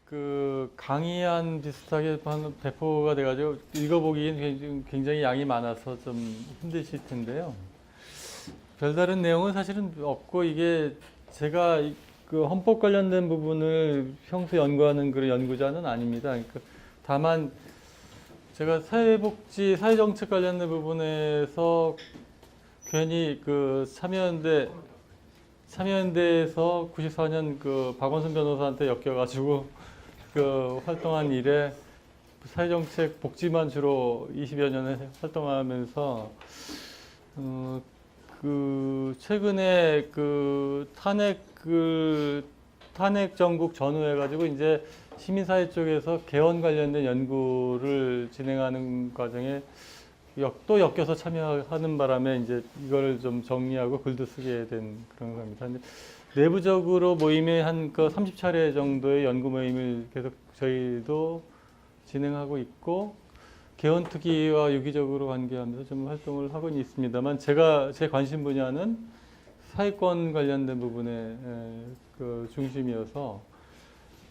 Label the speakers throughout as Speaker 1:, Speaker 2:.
Speaker 1: 그 강의안 비슷하게 배포가 돼가지고 읽어보기엔 굉장히 양이 많아서 좀 힘드실 텐데요. 별다른 내용은 사실은 없고 이게 제가 그 헌법 관련된 부분을 평소 연구하는 그런 연구자는 아닙니다. 그러니까 다만 제가 사회복지, 사회정책 관련된 부분에서 괜히 그 참여연대에서 94년 그 박원순 변호사한테 엮여가지고 그 활동한 일에 사회정책 복지만 주로 20여 년을 활동하면서 그 최근에 그 탄핵 정국 전후해가지고 이제 시민사회 쪽에서 개헌 관련된 연구를 진행하는 과정에 또 엮여서 참여하는 바람에 이제 이거를 좀 정리하고 글도 쓰게 된 그런 겁니다. 근데 내부적으로 모임에 한 그 30차례 정도의 연구 모임을 계속 저희도 진행하고 있고 개헌특위와 유기적으로 관계하면서 좀 활동을 하고 있습니다만 제 관심 분야는 사회권 관련된 부분에 그 중심이어서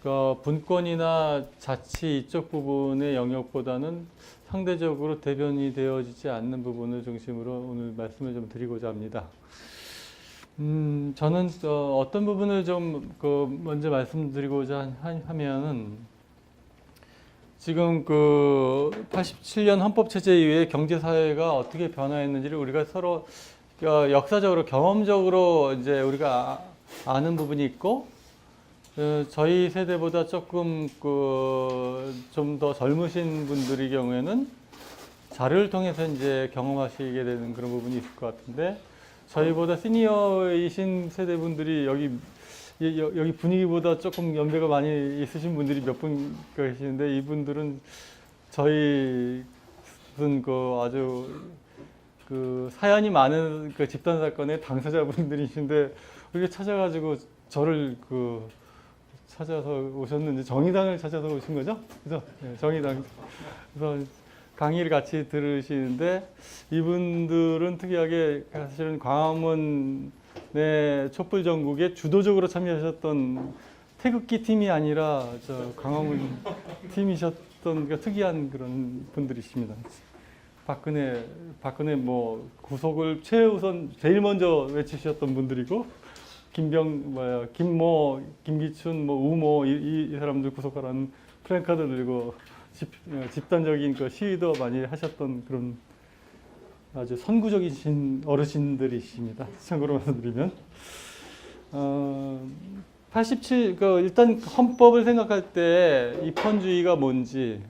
Speaker 1: 그 분권이나 자치 이쪽 부분의 영역보다는 상대적으로 대변이 되어지지 않는 부분을 중심으로 오늘 말씀을 좀 드리고자 합니다. 저는 어떤 부분을 좀 먼저 말씀드리고자 하면은 지금 그 87년 헌법체제 이후에 경제사회가 어떻게 변화했는지를 우리가 서로 역사적으로 경험적으로 이제 우리가 아는 부분이 있고 저희 세대보다 조금 좀 더 젊으신 분들의 경우에는 자료를 통해서 이제 경험하시게 되는 그런 부분이 있을 것 같은데 저희보다 시니어이신 세대분들이 여기 분위기보다 조금 연배가 많이 있으신 분들이 몇 분 계시는데 이분들은 저희 무슨 아주 그 사연이 많은 그 집단 사건의 당사자분들이신데 이렇게 찾아가지고 저를 찾아서 오셨는지 정의당을 찾아서 오신 거죠? 그죠? 네, 정의당. 그래서 강의를 같이 들으시는데 이분들은 특이하게 사실은 광화문의 촛불 전국에 주도적으로 참여하셨던 태극기 팀이 아니라 광화문 팀이셨던 특이한 그런 분들이십니다. 박근혜 뭐 구속을 최우선 제일 먼저 외치셨던 분들이고 김기춘, 우모 이 사람들 구속하라는 플랜카드 들고 집단적인 시위도 많이 하셨던 그런 아주 선구적이신 어르신들이십니다. 참고로 말씀드리면 일단 헌법을 생각할 때 입헌주의가 뭔지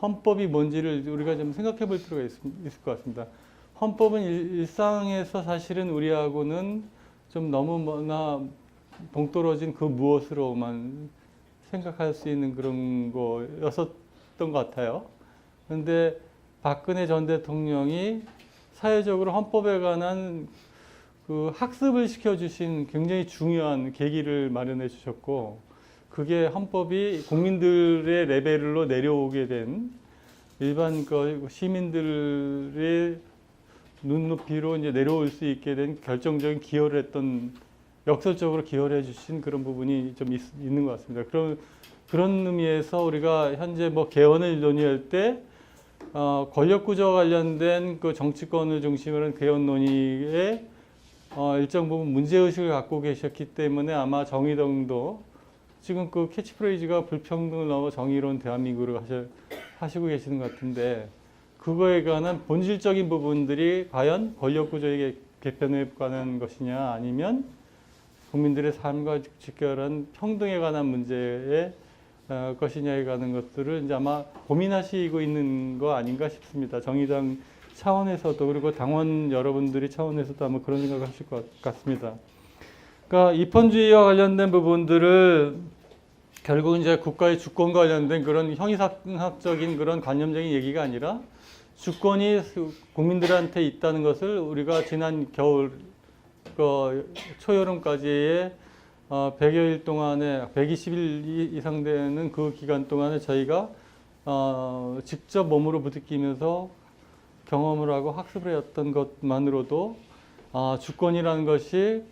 Speaker 1: 헌법이 뭔지를 우리가 좀 생각해 볼 필요가 있을 것 같습니다. 헌법은 일상에서 사실은 우리하고는 좀 너무나 동떨어진 그 무엇으로만 생각할 수 있는 그런 거였었던 것 같아요. 그런데 박근혜 전 대통령이 사회적으로 헌법에 관한 그 학습을 시켜주신 굉장히 중요한 계기를 마련해 주셨고 그게 헌법이 국민들의 레벨로 내려오게 된 일반 시민들의 눈높이로 이제 내려올 수 있게 된 결정적인 기여를 했던 역설적으로 기여를 해주신 그런 부분이 좀 있는 것 같습니다. 그런 의미에서 우리가 현재 개헌을 논의할 때 권력구조 관련된 그 정치권을 중심으로 한 개헌 논의에 일정 부분 문제의식을 갖고 계셨기 때문에 아마 정의당도 지금 그 캐치프레이즈가 불평등을 넘어 정의로운 대한민국을 하시고 계시는 것 같은데 그거에 관한 본질적인 부분들이 과연 권력구조의 개편에 관한 것이냐 아니면 국민들의 삶과 직결한 평등에 관한 문제의 것이냐에 관한 것들을 이제 아마 고민하시고 있는 거 아닌가 싶습니다. 정의당 차원에서도 그리고 당원 여러분들이 차원에서도 아마 그런 생각을 하실 것 같습니다. 그러니까 입헌주의와 관련된 부분들을 결국 이제 국가의 주권과 관련된 그런 형이상학적인 그런 관념적인 얘기가 아니라 주권이 국민들한테 있다는 것을 우리가 지난 겨울 초여름까지의 100여일 동안에 120일 이상 되는 그 기간 동안에 저희가 직접 몸으로 부딪히면서 경험을 하고 학습을 했던 것만으로도 주권이라는 것이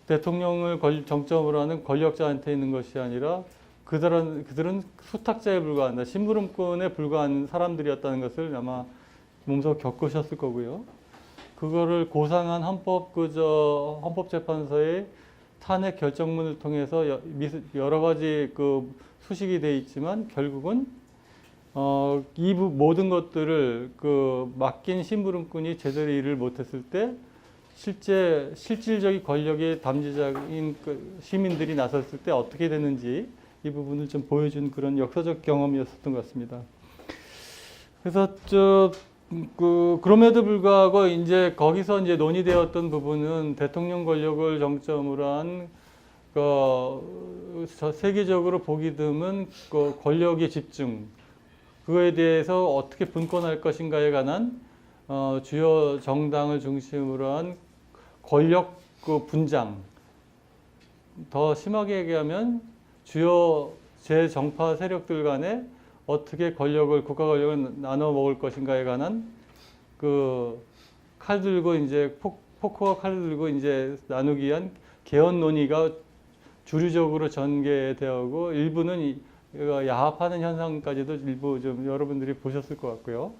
Speaker 1: 대통령을 정점으로 하는 권력자한테 있는 것이 아니라 그들은 수탁자에 불과한다. 심부름꾼에 불과한 사람들이었다는 것을 아마 몸소 겪으셨을 거고요. 그거를 고상한 헌법재판소의 탄핵 결정문을 통해서 여러 가지 그 수식이 돼 있지만 결국은 이 모든 것들을 그 맡긴 심부름꾼이 제대로 일을 못했을 때 실질적인 권력의 담지자인 그 시민들이 나섰을 때 어떻게 되는지 이 부분을 좀 보여준 그런 역사적 경험이었었던 것 같습니다. 그래서 그럼에도 불구하고 이제 거기서 이제 논의되었던 부분은 대통령 권력을 정점으로 한 세계적으로 보기 드문 그 권력의 집중, 그거에 대해서 어떻게 분권할 것인가에 관한 주요 정당을 중심으로 한 권력 그 분장, 더 심하게 얘기하면 주요 제정파 세력들 간에 어떻게 국가 권력을 나눠 먹을 것인가에 관한 그 칼 들고 이제 포크와 칼 들고 이제 나누기 위한 개헌 논의가 주류적으로 전개되고 일부는 야합하는 현상까지도 일부 좀 여러분들이 보셨을 것 같고요.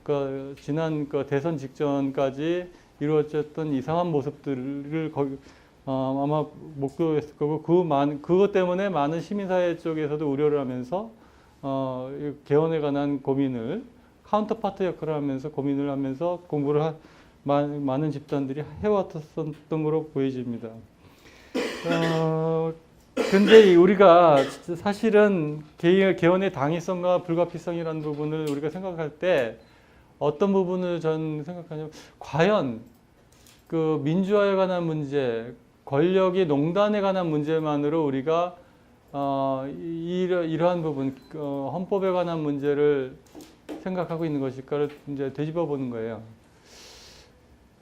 Speaker 1: 그 지난 그 대선 직전까지 이루어졌던 이상한 모습들을 아마 목도했을 거고 그것 때문에 많은 시민사회 쪽에서도 우려를 하면서 개헌에 관한 고민을 카운터파트 역할을 하면서 고민을 하면서 공부를 많은 집단들이 해왔었던 것으로 보여집니다. 근데 우리가 사실은 개헌의 당위성과 불가피성이라는 부분을 우리가 생각할 때 어떤 부분을 전 생각하냐면 과연 그 민주화에 관한 문제, 권력의 농단에 관한 문제만으로 우리가 이러한 부분, 헌법에 관한 문제를 생각하고 있는 것일까를 이제 되짚어 보는 거예요.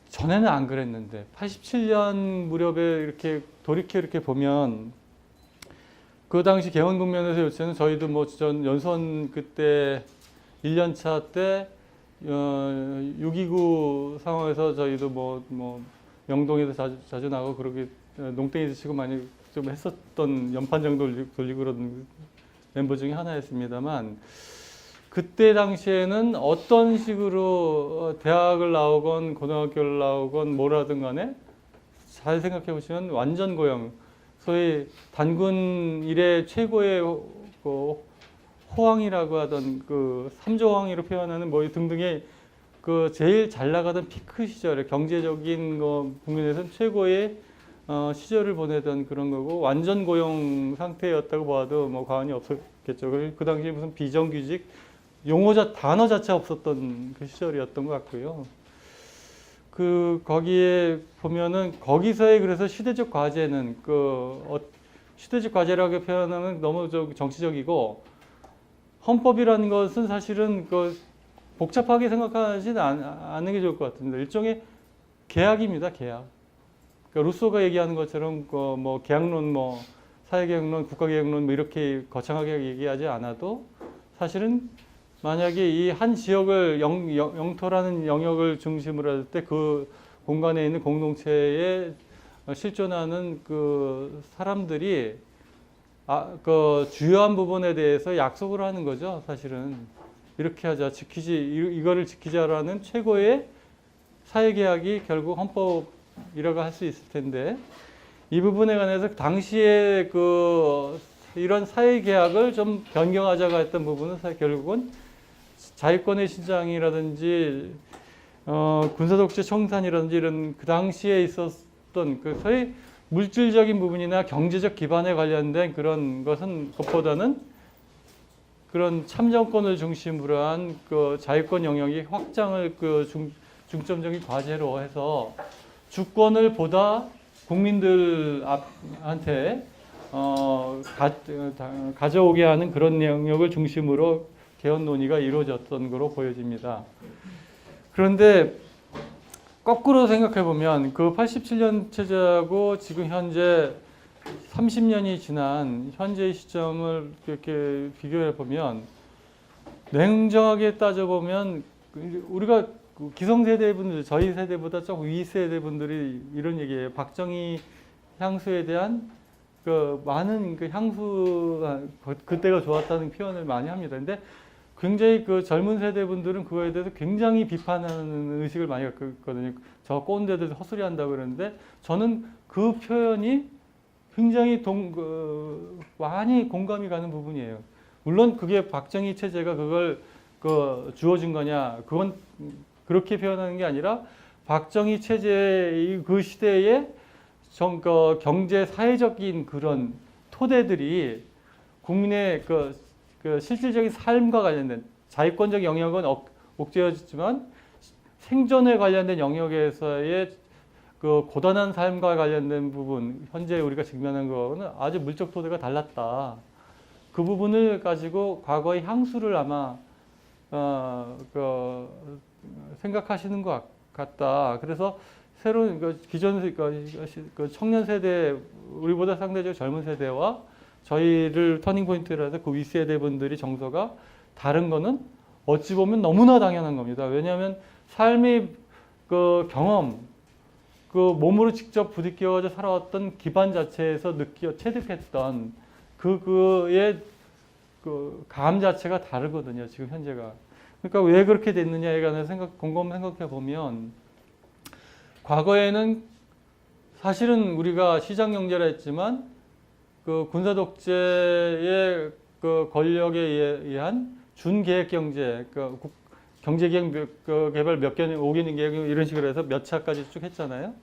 Speaker 1: 전에는 안 그랬는데 87년 무렵에 이렇게 돌이켜 이렇게 보면 그 당시 개헌 국면에서 요새는 저희도 뭐 전 연수원 그때 1년차 때 6.29 상황에서 저희도 뭐 영동에서 자주 나가고 그러게 농땡이도 치고 많이 좀 했었던 연판 정도 돌리고 그런 멤버 중에 하나였습니다만 그때 당시에는 어떤 식으로 대학을 나오건 고등학교를 나오건 뭐라든 간에 잘 생각해 보시면 완전 고용, 소위 단군 일의 최고의 호황이라고 하던 그 삼조호황이로 표현하는 뭐 등등의 그 제일 잘 나가던 피크 시절에 경제적인 국면에서는 최고의 시절을 보내던 그런 거고 완전 고용 상태였다고 봐도 뭐 과언이 없었겠죠. 그 당시에 무슨 비정규직 단어 자체 없었던 그 시절이었던 것 같고요. 거기에 보면은 거기서의 그래서 시대적 과제는 시대적 과제라고 표현하면 너무 정치적이고 헌법이라는 것은 사실은 복잡하게 생각하지 않는 게 좋을 것 같습니다. 일종의 계약입니다, 계약. 그러니까 루소가 얘기하는 것처럼 뭐 계약론, 뭐 사회계약론, 국가계약론 뭐 이렇게 거창하게 얘기하지 않아도 사실은 만약에 이 한 지역을 영토라는 영역을 중심으로 할 때 그 공간에 있는 공동체에 실존하는 그 사람들이 그 주요한 부분에 대해서 약속을 하는 거죠. 사실은 이렇게 하자, 이거를 지키자라는 최고의 사회계약이 결국 헌법이라고 할 수 있을 텐데 이 부분에 관해서 당시에 이런 사회계약을 좀 변경하자고 했던 부분은 결국은 자유권의 신장이라든지 군사독재 청산이라든지 이런 그 당시에 있었던 그 소위 물질적인 부분이나 경제적 기반에 관련된 그런 것은 그것보다는 그런 참정권을 중심으로 한 그 자유권 영역의 확장을 중점적인 과제로 해서 주권을 보다 국민들한테 가져오게 하는 그런 영역을 중심으로 개헌 논의가 이루어졌던 것으로 보여집니다. 그런데 거꾸로 생각해 보면 그 87년 체제하고 지금 현재 30년이 지난 현재의 시점을 이렇게 비교해 보면 냉정하게 따져 보면 우리가 기성세대 분들, 저희 세대보다 조금 위 세대 분들이 이런 얘기예요. 박정희 향수에 대한 그 많은 그 향수 그때가 좋았다는 표현을 많이 합니다. 근데 굉장히 그 젊은 세대 분들은 그거에 대해서 굉장히 비판하는 의식을 많이 갖고 있거든요. 저 꼰대들 헛소리한다고 그러는데 저는 그 표현이 굉장히 많이 공감이 가는 부분이에요. 물론 그게 박정희 체제가 그걸 주어진 거냐, 그건 그렇게 표현하는 게 아니라 박정희 체제의 그 시대에 경제 사회적인 그런 토대들이 국민의 그 실질적인 삶과 관련된 자유권적 영역은 옥죄어지지만 생존에 관련된 영역에서의 그 고단한 삶과 관련된 부분, 현재 우리가 직면한 거는 아주 물적 토대가 달랐다. 그 부분을 가지고 과거의 향수를 아마 생각하시는 것 같다. 그래서 새로운 기존 그 청년 세대, 우리보다 상대적으로 젊은 세대와 저희를 터닝 포인트라서 그 윗세대 분들이 정서가 다른 거는 어찌 보면 너무나 당연한 겁니다. 왜냐하면 삶의 그 경험, 그 몸으로 직접 부딪혀서 살아왔던 기반 자체에서 체득했던 그의 그 감 자체가 다르거든요. 지금 현재가. 그러니까 왜 그렇게 됐느냐에 관해서 곰곰 생각해 보면 과거에는 사실은 우리가 시장 경제라 했지만 그 군사 독재의 그 권력에 의한 준계획 경제, 그 경제계획 개발 몇 개년, 5개년 계획 이런 식으로 해서 몇 차까지 쭉 했잖아요.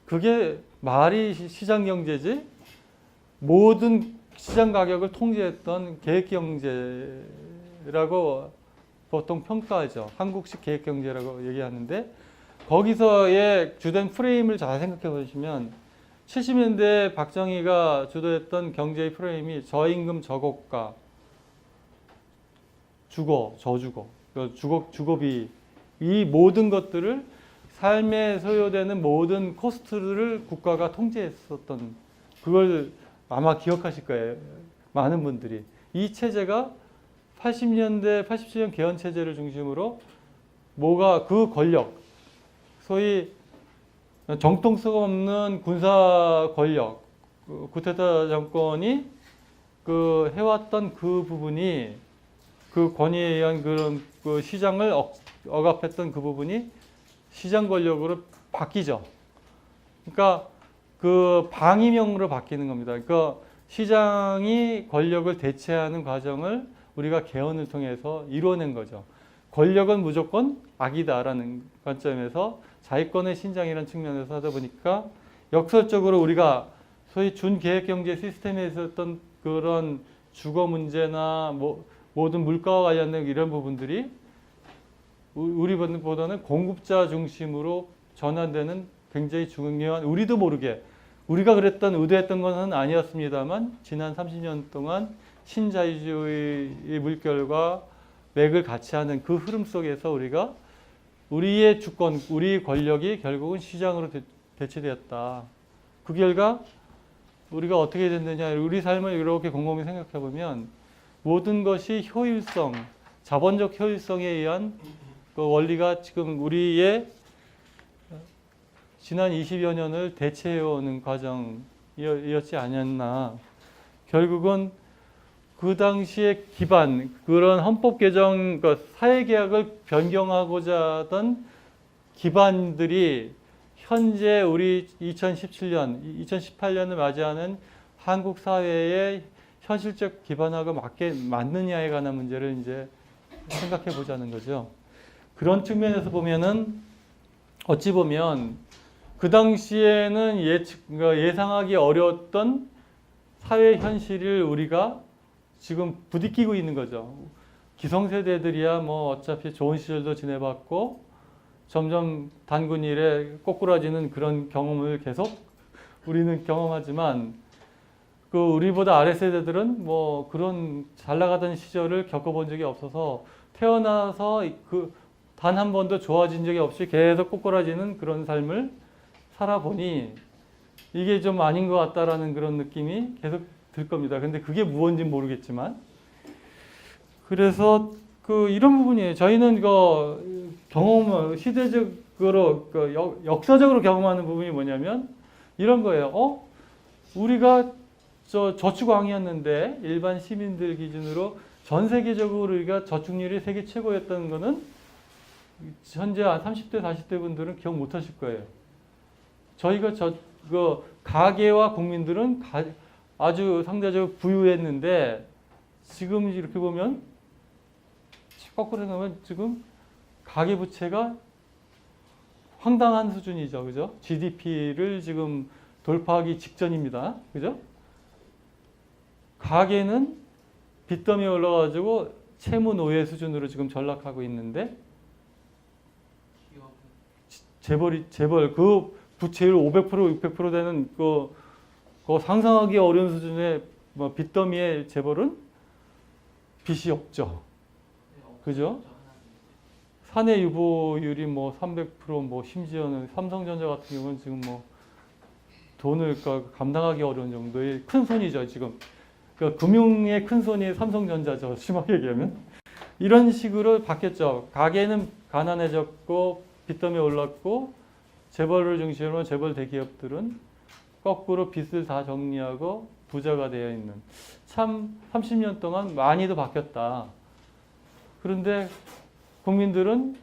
Speaker 1: 그게 말이 시장 경제지 모든 시장 가격을 통제했던 계획 경제라고 보통 평가하죠. 한국식 계획 경제라고 얘기하는데 거기서의 주된 프레임을 잘 생각해 보시면 70년대 박정희가 주도했던 경제의 프레임이 저임금 저고가, 저주거, 주거비 이 모든 것들을 삶에 소요되는 모든 코스트를 국가가 통제했었던 그걸 아마 기억하실 거예요. 많은 분들이. 이 체제가 80년대, 87년 개헌 체제를 중심으로 그 권력, 소위 정통성 없는 군사 권력, 쿠데타 정권이 해왔던 그 부분이 그 권위에 의한 그런 그 시장을 억압했던 그 부분이 시장 권력으로 바뀌죠. 그러니까 그 방위명으로 바뀌는 겁니다. 그러니까 시장이 권력을 대체하는 과정을 우리가 개헌을 통해서 이루어낸 거죠. 권력은 무조건 악이다라는 관점에서 자유권의 신장이라는 측면에서 하다 보니까 역설적으로 우리가 소위 준계획경제 시스템에 있었던 그런 주거 문제나 모든 물가와 관련된 이런 부분들이 우리보다는 공급자 중심으로 전환되는 굉장히 중요한, 우리도 모르게 우리가 의도했던 것은 아니었습니다만 지난 30년 동안 신자유주의 물결과 맥을 같이 하는 그 흐름 속에서 우리의 주권, 우리의 권력이 결국은 시장으로 대체되었다. 그 결과 우리가 어떻게 됐느냐, 우리 삶을 이렇게 곰곰이 생각해 보면 모든 것이 효율성, 자본적 효율성에 의한 그 원리가 지금 우리의 지난 20여 년을 대체해오는 과정이었지 않았나. 결국은 그 당시의 기반, 그런 헌법 개정, 사회계약을 변경하고자 하던 기반들이 현재 우리 2017년, 2018년을 맞이하는 한국 사회의 현실적 기반하고 맞느냐에 관한 문제를 이제 생각해 보자는 거죠. 그런 측면에서 보면은 어찌 보면 그 당시에는 예상하기 어려웠던 사회 현실을 우리가 지금 부딪히고 있는 거죠. 기성세대들이야 어차피 좋은 시절도 지내봤고 점점 단군 일에 꼬꾸라지는 그런 경험을 계속 우리는 경험하지만 우리보다 아래 세대들은 그런 잘 나가던 시절을 겪어본 적이 없어서 태어나서 단 한 번도 좋아진 적이 없이 계속 꼬꾸라지는 그런 삶을 살아보니 이게 좀 아닌 것 같다라는 그런 느낌이 계속 들 겁니다. 근데 그게 무언지 모르겠지만 그래서 이런 부분이에요. 저희는 시대적으로 역사적으로 경험하는 부분이 뭐냐면 이런 거예요. 우리가 저축왕이었는데 일반 시민들 기준으로 전 세계적으로 우리가 저축률이 세계 최고였던 거는 현재 한 30대, 40대 분들은 기억 못 하실 거예요. 저희가 가계와 국민들은 아주 상대적으로 부유했는데 지금 이렇게 보면 거꾸로 생각하면 지금 가계부채가 황당한 수준이죠. 그죠? GDP를 지금 돌파하기 직전입니다. 그죠? 가계는 빚더미에 올라가지고 채무 노예 수준으로 지금 전락하고 있는데 재벌 그 부채율 500% 600% 되는 그 상상하기 어려운 수준의 뭐 빚더미의 재벌은 빚이 없죠. 그죠? 사내 유보율이 뭐 300% 심지어는 삼성전자 같은 경우는 지금 돈을 감당하기 어려운 정도의 큰 손이죠, 지금. 그러니까 금융의 큰 손이 삼성전자죠, 심하게 얘기하면. 이런 식으로 바뀌었죠. 가계는 가난해졌고 빚더미에 올랐고 재벌을 중심으로 재벌 대기업들은 거꾸로 빚을 다 정리하고 부자가 되어 있는. 참 30년 동안 많이도 바뀌었다. 그런데 국민들은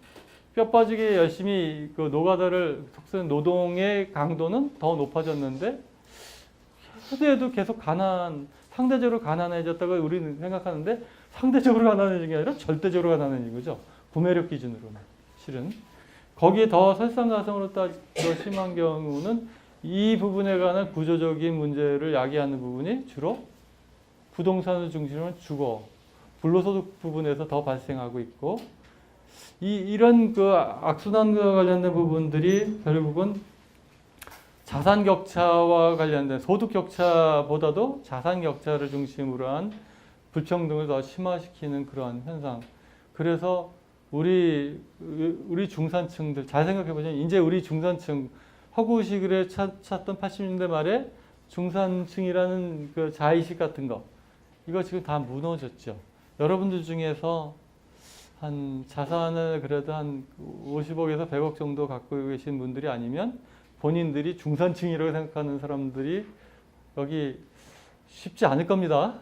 Speaker 1: 뼈 빠지게 열심히 노가다를 속쓰는 노동의 강도는 더 높아졌는데 그래도 계속 상대적으로 가난해졌다고 우리는 생각하는데 상대적으로 가난해진 게 아니라 절대적으로 가난해진 거죠. 구매력 기준으로는 실은. 거기에 더 설상가상으로 더 심한 경우는 이 부분에 관한 구조적인 문제를 야기하는 부분이 주로 부동산을 중심으로 주거, 불로소득 부분에서 더 발생하고 있고 이런 악순환과 관련된 부분들이 결국은 자산 격차와 관련된 소득 격차보다도 자산 격차를 중심으로 한 불평등을 더 심화시키는 그러한 현상. 그래서 우리 중산층들 잘 생각해 보시면 이제 우리 중산층 허구식을 찾던 80년대 말에 중산층이라는 그 자의식 같은 거 이거 지금 다 무너졌죠. 여러분들 중에서 한 자산을 그래도 한 50억에서 100억 정도 갖고 계신 분들이 아니면 본인들이 중산층이라고 생각하는 사람들이 여기 쉽지 않을 겁니다.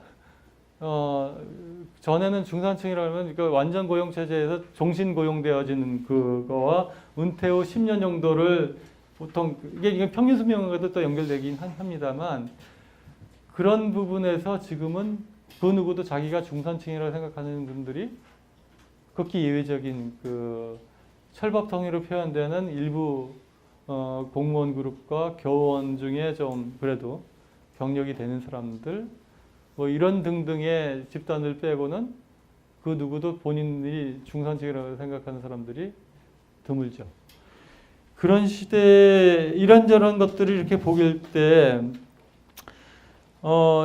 Speaker 1: 전에는 중산층이라고 하면 그러니까 완전 고용 체제에서 종신 고용되어지는 그거와 은퇴 후 10년 정도를 보통 이게 평균 수명과도 또 연결되긴 합니다만 그런 부분에서 지금은 그 누구도 자기가 중산층이라고 생각하는 분들이 극히 예외적인 철밥통이로 표현되는 일부 공무원 그룹과 교원 중에 좀 그래도 경력이 되는 사람들 이런 등등의 집단을 빼고는 그 누구도 본인이 중산층이라고 생각하는 사람들이 드물죠. 그런 시대에 이런저런 것들을 이렇게 보길 때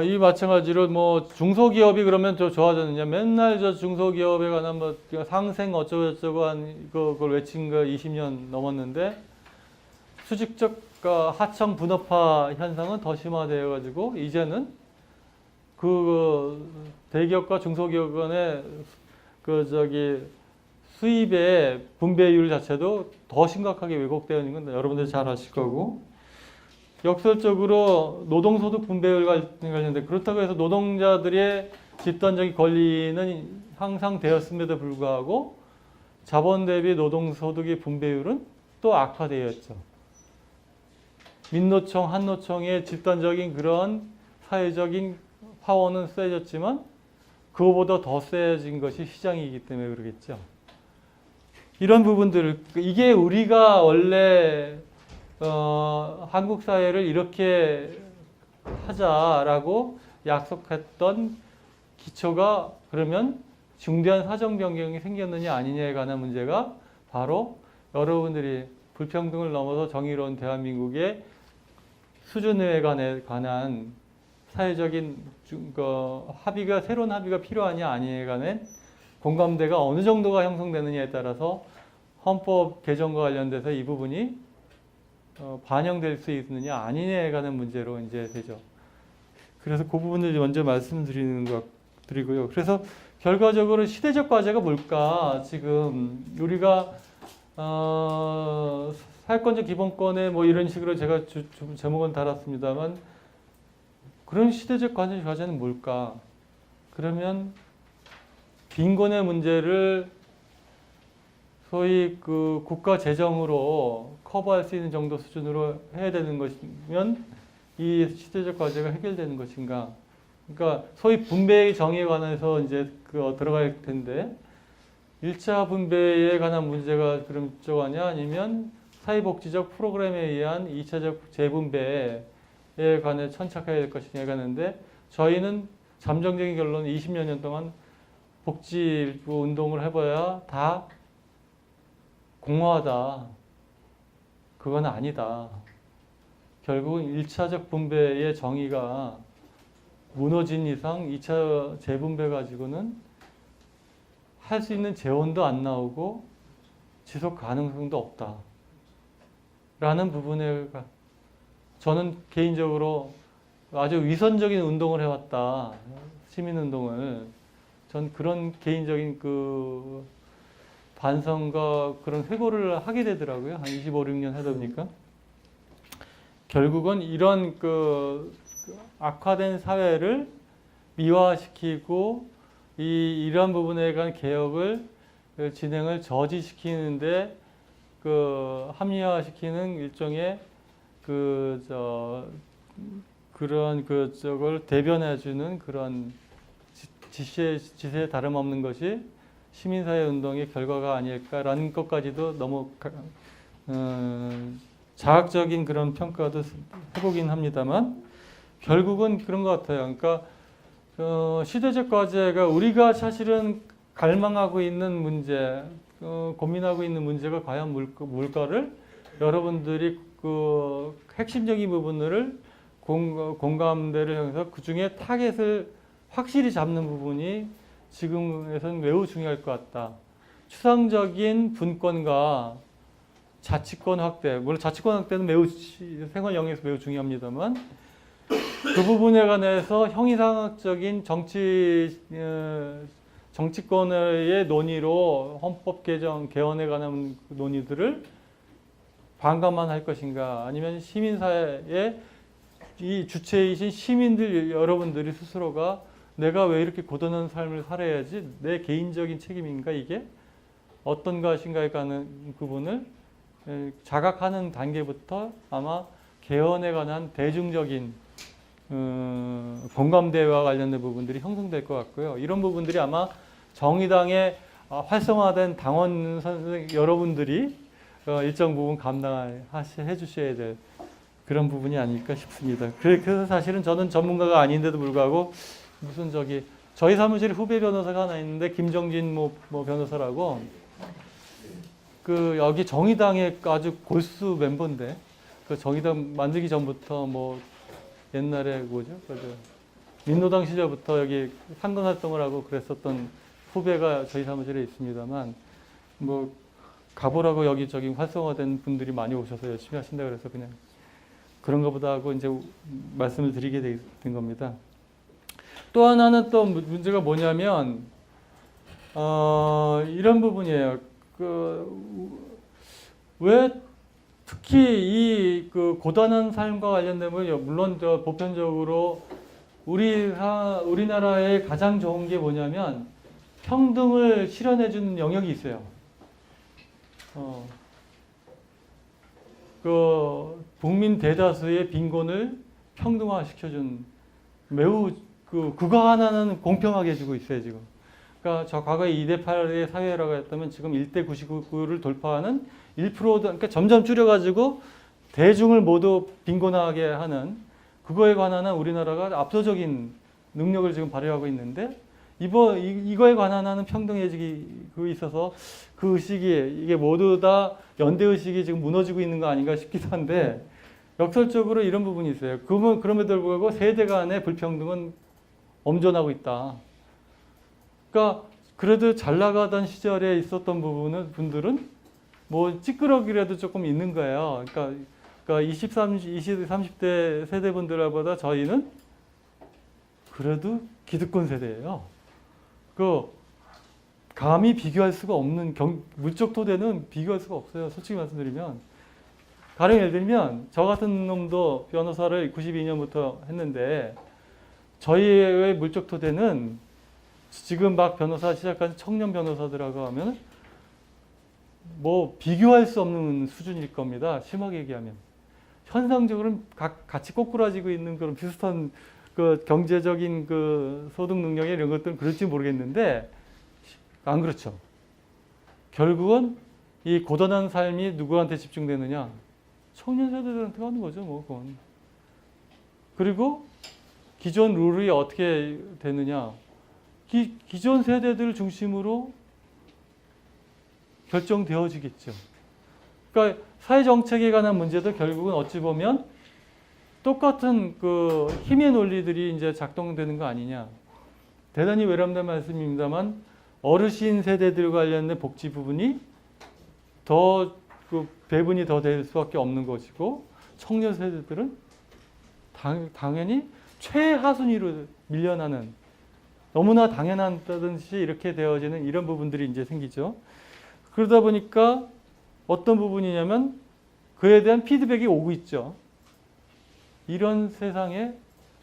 Speaker 1: 이 마찬가지로 중소기업이 그러면 저 좋아졌느냐? 맨날 저 중소기업에 관한 상생 어쩌고저쩌고 한 그걸 외친 거 20년 넘었는데 수직적 하청 분업화 현상은 더 심화되어 가지고 이제는 대기업과 중소기업 간의 수입의 분배율 자체도 더 심각하게 왜곡되어 있는 건 여러분들 잘 아실 거고 역설적으로 노동소득 분배율 관련된 그렇다고 해서 노동자들의 집단적인 권리는 항상 되었음에도 불구하고 자본 대비 노동소득의 분배율은 또 악화되어 있죠. 민노총, 한노총의 집단적인 그런 사회적인 파워는 세졌지만 그거보다 더 세진 것이 시장이기 때문에 그러겠죠. 이런 부분들 이게 우리가 원래 한국 사회를 이렇게 하자라고 약속했던 기초가 그러면 중대한 사정 변경이 생겼느냐 아니냐에 관한 문제가 바로 여러분들이 불평등을 넘어서 정의로운 대한민국의 수준에 관한 사회적인 새로운 합의가 필요하냐 아니냐에 관한 공감대가 어느 정도가 형성되느냐에 따라서 헌법 개정과 관련돼서 이 부분이 반영될 수 있느냐 아니냐에 관한 문제로 이제 되죠. 그래서 그 부분을 먼저 말씀드리고요. 그래서 결과적으로 시대적 과제가 뭘까? 지금 우리가 사회권적 기본권에 이런 식으로 제가 제목은 달았습니다만 그런 시대적 과제는 뭘까? 그러면 빈곤의 문제를 소위 그 국가 재정으로 커버할 수 있는 정도 수준으로 해야 되는 것이면 이 시대적 과제가 해결되는 것인가? 그러니까 소위 분배의 정의에 관해서 이제 들어갈 텐데 1차 분배에 관한 문제가 그럼 저거냐 아니면 사회복지적 프로그램에 의한 2차적 재분배에 관해 천착해야 될 것이냐가 있는데 저희는 잠정적인 결론은 20여 년 동안 복지부 운동을 해봐야 다 공허하다. 그건 아니다. 결국은 1차적 분배의 정의가 무너진 이상 2차 재분배 가지고는 할 수 있는 재원도 안 나오고 지속 가능성도 없다. 라는 부분에 저는 개인적으로 아주 위선적인 운동을 해왔다. 시민운동을. 전 그런 개인적인 그 반성과 그런 회고를 하게 되더라고요. 한 25, 6년 하다 보니까. 결국은 이런 그 악화된 사회를 미화시키고 이러한 부분에 관한 개혁을 진행을 저지시키는데 그 합리화시키는 일종의 그런 저걸 대변해주는 그런 지시에 다름없는 것이 시민사회 운동의 결과가 아닐까라는 것까지도 너무 자학적인 그런 평가도 해보긴 합니다만 결국은 그런 것 같아요. 그러니까 시대적 과제가 우리가 사실은 갈망하고 있는 문제, 고민하고 있는 문제가 과연 뭘까를 여러분들이 그 핵심적인 부분을 공감대를 향해서 그 중에 타겟을 확실히 잡는 부분이 지금에서는 매우 중요할 것 같다. 추상적인 분권과 자치권 확대, 물론 자치권 확대는 매우 생활 영역에서 매우 중요합니다만 그 부분에 관해서 형이상학적인 정치권의 논의로 헌법 개헌에 관한 논의들을 반감만 할 것인가 아니면 시민사회의 이 주체이신 시민들 여러분들이 스스로가 내가 왜 이렇게 고단한 삶을 살아야지 내 개인적인 책임인가 이게 어떤 것인가에 관한 부분을 자각하는 단계부터 아마 개헌에 관한 대중적인 공감대와 관련된 부분들이 형성될 것 같고요. 이런 부분들이 아마 정의당의 활성화된 당원 여러분들이 일정 부분 감당해 주셔야 될 그런 부분이 아닐까 싶습니다. 그래서 사실은 저는 전문가가 아닌데도 불구하고 무슨 저희 사무실에 후배 변호사가 하나 있는데 김정진 뭐 변호사라고 그 여기 정의당의 아주 골수 멤버인데 그 정의당 만들기 전부터 뭐 옛날에 뭐죠? 민노당 시절부터 여기 상근 활동을 하고 그랬었던 후배가 저희 사무실에 있습니다만 뭐 가보라고 여기저기 활성화된 분들이 많이 오셔서 열심히 하신다 그래서 그냥 그런가 보다 하고 이제 말씀을 드리게 된 겁니다. 또 하나는 또 문제가 뭐냐면 이런 부분이에요. 왜 특히 이 고단한 삶과 관련되면 물론 보편적으로 우리나라의 가장 좋은 게 뭐냐면 평등을 실현해 주는 영역이 있어요. 국민 대다수의 빈곤을 평등화 시켜준 매우 그거 하나는 공평하게 해주고 있어요 지금. 그러니까 저 과거에 2대8의 사회라고 했다면 지금 1대99를 돌파하는 1%도 그러니까 점점 줄여가지고 대중을 모두 빈곤하게 하는 그거에 관한 우리나라가 압도적인 능력을 지금 발휘하고 있는데 이거에 관한 평등해지기 있어서 그 의식이 이게 모두 다 연대 의식이 지금 무너지고 있는 거 아닌가 싶기도 한데 역설적으로 이런 부분이 있어요. 그럼에도 불구하고 세대 간의 불평등은 엄존하고 있다. 그러니까 그래도 잘 나가던 시절에 있었던 분들은 뭐 찌끄러기라도 조금 있는 거예요. 그러니까 20, 30대 세대분들보다 저희는 그래도 기득권 세대예요. 감히 비교할 수가 없는 물적 토대는 비교할 수가 없어요. 솔직히 말씀드리면. 가령 예를 들면 저 같은 놈도 변호사를 92년부터 했는데 저희의 물적 토대는 지금 막 변호사 시작한 청년 변호사들하고 하면 뭐 비교할 수 없는 수준일 겁니다. 심하게 얘기하면. 현상적으로는 같이 꼬꾸라지고 있는 그런 비슷한 그 경제적인 그 소득 능력 이런 것들은 그럴지 모르겠는데 안 그렇죠. 결국은 이 고단한 삶이 누구한테 집중되느냐? 청년 세대들한테 가는 거죠, 뭐 그건. 그리고 기존 룰이 어떻게 되느냐? 기존 세대들 중심으로 결정되어지겠죠. 그러니까 사회 정책에 관한 문제도 결국은 어찌 보면 똑같은 그 힘의 논리들이 이제 작동되는 거 아니냐. 대단히 외람된 말씀입니다만 어르신 세대들 관련된 복지 부분이 더 그 배분이 더 될 수밖에 없는 것이고 청년 세대들은 당연히 최하순위로 밀려나는 너무나 당연하다든지 이렇게 되어지는 이런 부분들이 이제 생기죠. 그러다 보니까 어떤 부분이냐면 그에 대한 피드백이 오고 있죠. 이런 세상에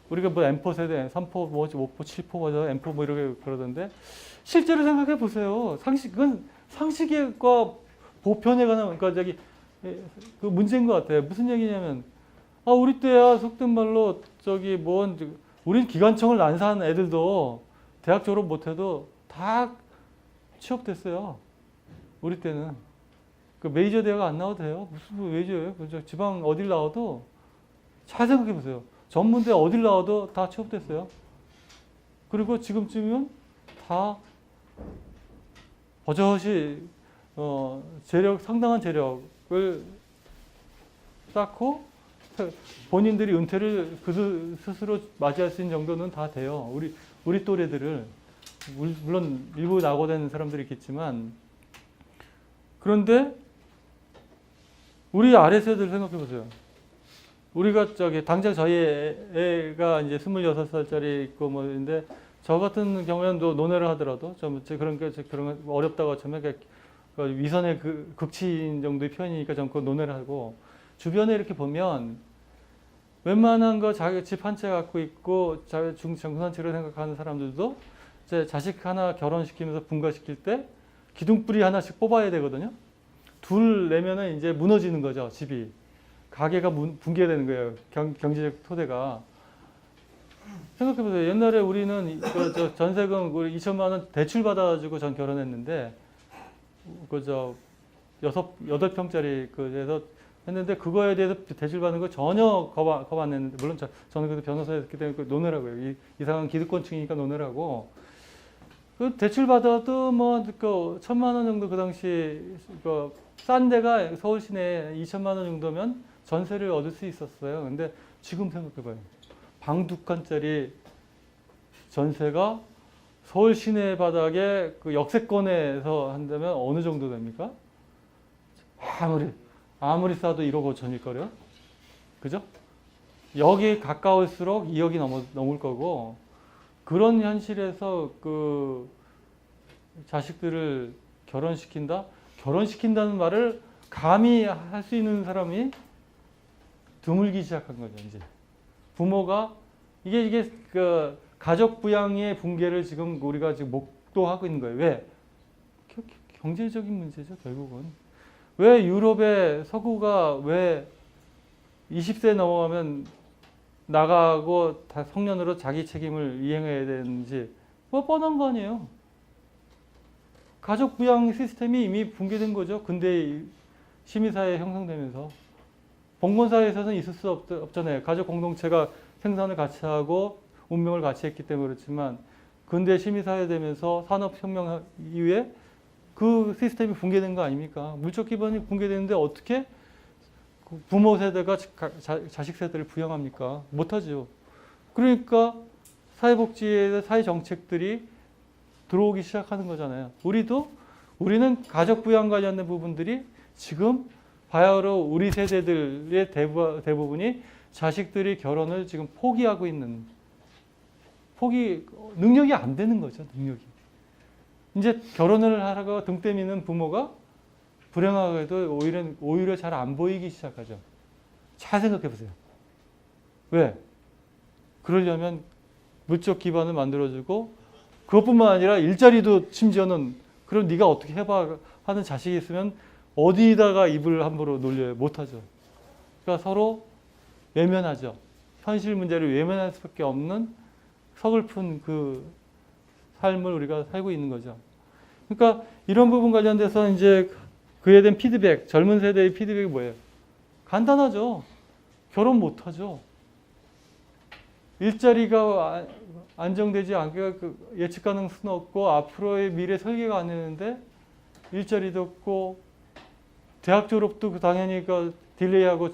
Speaker 1: 우리가 뭐 M4 세대, 3포, 뭐 5포, 7포, 뭐 M4 뭐 이렇게 그러던데 실제로 생각해 보세요. 그건 상식과 보편에 관한 그러니까 저기 그 문제인 것 같아요. 무슨 얘기냐면 우리 때야 속된 말로 저기 뭐 우린 기관총을 난사한 애들도 대학 졸업 못해도 다 취업됐어요. 우리 때는 그 메이저 대학 안 나와도 돼요. 무슨 메이저예요? 지방 어딜 나와도 잘 생각해 보세요. 전문대 어딜 나와도 다 취업됐어요. 그리고 지금쯤이면 다 버젓이 상당한 재력을 쌓고 본인들이 은퇴를 스스로 맞이할 수 있는 정도는 다 돼요. 우리 또래들을 물론 일부 낙오된 사람들이 있겠지만 그런데 우리 아래 세대를 생각해 보세요. 우리가 당장 저희 애가 이제 26살짜리 있고 뭐인데 저 같은 경우에는 논외를 하더라도 그런 거 어렵다고 하면 위선의 극치인 정도의 표현이니까 전 그 논외를 하고 주변에 이렇게 보면 웬만한 거 자기 집 한 채 갖고 있고 중산층을 생각하는 사람들도 이제 자식 하나 결혼시키면서 분가시킬 때 기둥뿌리 하나씩 뽑아야 되거든요. 둘 내면은 이제 무너지는 거죠, 집이. 가게가 붕괴되는 거예요, 경제적 토대가. 생각해보세요. 옛날에 우리는 전세금 2천만 원 대출 받아가지고 전 결혼했는데, 8평짜리 그래서 했는데, 그거에 대해서 대출 받는 거 전혀 겁 안 냈는데, 물론 저는 그래도 변호사였기 때문에 논외라고요. 이상한 기득권층이니까 논외라고. 그 대출 받아도 뭐, 1,000만 원 정도 그 당시, 싼 데가 서울 시내에 2천만 원 정도면 전세를 얻을 수 있었어요. 근데 지금 생각해봐요. 방 2칸짜리 전세가 서울 시내 바닥에 그 역세권에서 한다면 어느 정도 됩니까? 아무리 싸도 1억 5천일 거려. 그죠? 여기 가까울수록 2억이 넘을 거고, 그런 현실에서 그 자식들을 결혼시킨다는 말을 감히 할 수 있는 사람이 드물기 시작한 거죠, 이제. 부모가, 이게 그 가족 부양의 붕괴를 지금 우리가 지금 목도하고 있는 거예요. 왜? 경제적인 문제죠, 결국은. 왜 유럽의 서구가 왜 20세 넘어가면 나가고 다 성년으로 자기 책임을 이행해야 되는지 뭐 뻔한 거 아니에요. 가족 부양 시스템이 이미 붕괴된 거죠. 근대 시민사회 형성되면서. 봉건사회에서는 있을 수 없잖아요. 가족 공동체가 생산을 같이 하고 운명을 같이 했기 때문에 그렇지만 근대 시민사회 되면서 산업혁명 이후에 그 시스템이 붕괴된 거 아닙니까? 물적 기반이 붕괴되는데 어떻게 부모 세대가 자식 세대를 부양합니까? 못하죠. 그러니까 사회복지의 사회정책들이 들어오기 시작하는 거잖아요. 우리는 가족 부양 관련된 부분들이 지금 바야흐로 우리 세대들의 대부분이 자식들이 결혼을 지금 포기하고 있는 능력이 안 되는 거죠. 능력이. 이제 결혼을 하라고 등 때미는 부모가 불행하게도 오히려 잘 안 보이기 시작하죠. 잘 생각해 보세요. 왜? 그러려면 물적 기반을 만들어주고 그것뿐만 아니라 일자리도 심지어는 그럼 네가 어떻게 해봐 하는 자식이 있으면 어디다가 입을 함부로 놀려요? 못하죠. 그러니까 서로 외면하죠. 현실 문제를 외면할 수밖에 없는 서글픈 그 삶을 우리가 살고 있는 거죠. 그러니까 이런 부분 관련돼서 이제 그에 대한 피드백, 젊은 세대의 피드백이 뭐예요? 간단하죠. 결혼 못하죠. 일자리가 안정되지 않게 예측 가능성은 없고 앞으로의 미래 설계가 안 되는데 일자리도 없고 대학 졸업도 당연히 딜레이하고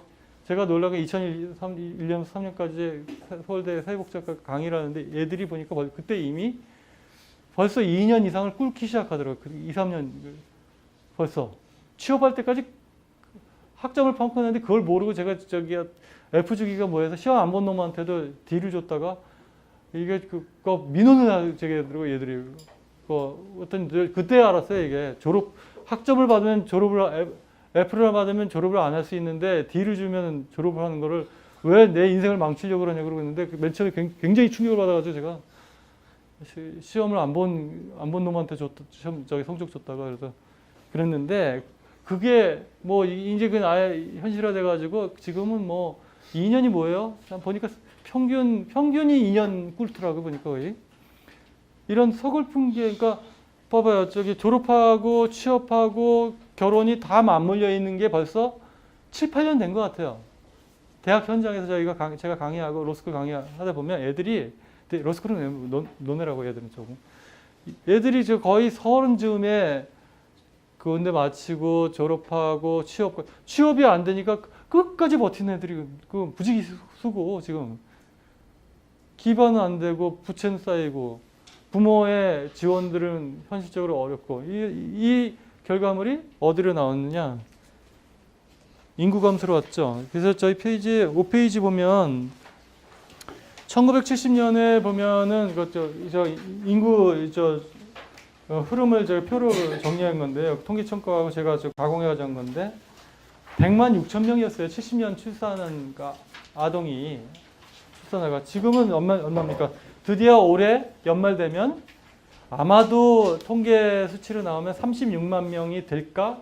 Speaker 1: 제가 놀란 게 2001년 3년까지 서울대 사회복지학과 강의를 하는데 애들이 보니까 그때 이미 벌써 2년 이상을 꿇기 시작하더라고요. 2, 3년 벌써 취업할 때까지 학점을 펑크냈는데 그걸 모르고 제가 F주기가 뭐해서 시험 안 본 놈한테도 D를 줬다가 이게 민원을 하게 되더라고요. 얘들이 그때 알았어요. 이게 학점을 받으면 F를 받으면 졸업을 안 할 수 있는데 D를 주면 졸업을 하는 거를 왜 내 인생을 망치려고 그러냐 그러고 있는데 맨 처음에 굉장히 충격을 받아가지고 제가 시험을 안 본 놈한테 성적 줬다가 그래서 그랬는데 그게 뭐 이제 그 아예 현실화돼 가지고 지금은 뭐 2년이 뭐예요? 보니까 평균이 2년 꿇더라고 보니까 거의 이런 서글픈 게 그러니까 봐봐요. 졸업하고 취업하고 결혼이 다 맞물려 있는 게 벌써 7, 8년 된 것 같아요. 대학 현장에서 제가 강의하고 로스쿨 강의하다 보면 애들이 로스쿨은 논외라고 애들은 조금 애들이 거의 30즈음에 군대 마치고 졸업하고 취업이 안 되니까 끝까지 버티는 애들이 부지기 수고 지금 기반은 안 되고 부채는 쌓이고 부모의 지원들은 현실적으로 어렵고 이 결과물이 어디로 나왔느냐? 인구 감소로 왔죠. 그래서 저희 페이지 5페이지 보면 1970년에 보면은 인구 흐름을 표로 정리한 건데요. 통계청과하고 제가 가공해가지고 한 건데 100만 6천 명이었어요. 70년 출산한 아동이 출산하가 지금은 얼마입니까? 드디어 올해 연말 되면 아마도 통계 수치로 나오면 36만 명이 될까?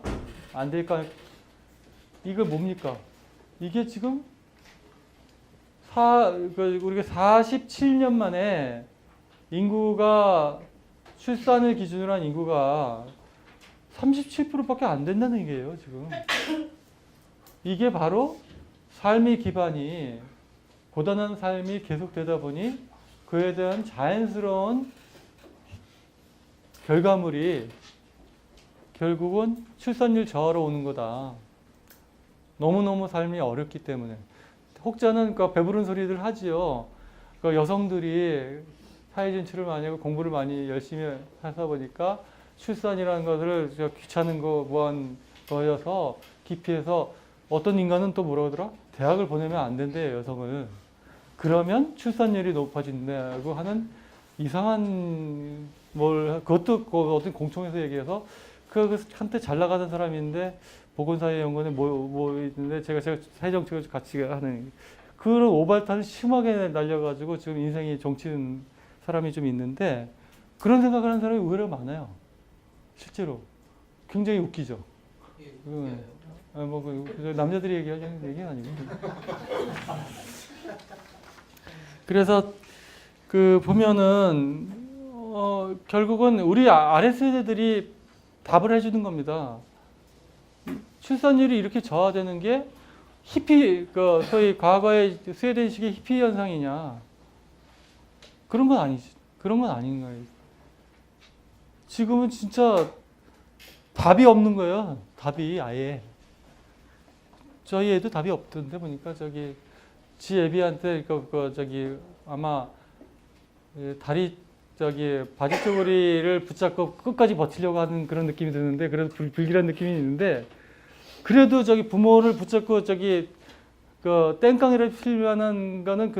Speaker 1: 안 될까? 이거 뭡니까? 이게 지금 우리가 47년 만에 인구가 출산을 기준으로 한 인구가 37%밖에 안 된다는 얘기예요, 지금. 이게 바로 삶의 기반이 고단한 삶이 계속되다 보니 그에 대한 자연스러운 결과물이 결국은 출산율 저하로 오는 거다. 너무너무 삶이 어렵기 때문에. 혹자는 배부른 소리들 하지요. 여성들이 사회 진출을 많이 하고 공부를 많이 열심히 하다 보니까 출산이라는 것을 귀찮은 거 무한 거여서 기피해서 어떤 인간은 또 뭐라 그러더라? 대학을 보내면 안 된대요, 여성을. 그러면 출산율이 높아진다고 하는 이상한 그것도 어떤 공청회에서 얘기해서 한때 잘 나가던 사람인데 보건사회연구원에 있는데 제가 사회정책을 같이 하는 그런 오발탄을 심하게 날려가지고 지금 인생이 정치는 사람이 좀 있는데 그런 생각을 하는 사람이 의외로 많아요. 실제로 굉장히 웃기죠. 남자들이 얘기하는 얘기가 아니고. 그래서 보면은 결국은 우리 아랫세대들이 답을 해주는 겁니다. 출산율이 이렇게 저하되는 게 소위 과거의 스웨덴식의 히피 현상이냐? 그런 건 아니지. 그런 건 아닌 거예요. 지금은 진짜 답이 없는 거예요. 답이 아예. 저희 애도 답이 없던데 보니까 지 애비한테 아마 다리 바지저고리를 붙잡고 끝까지 버티려고 하는 그런 느낌이 드는데 그래도 불길한 느낌이 있는데 그래도 부모를 붙잡고 땡깡이를 필요한 거는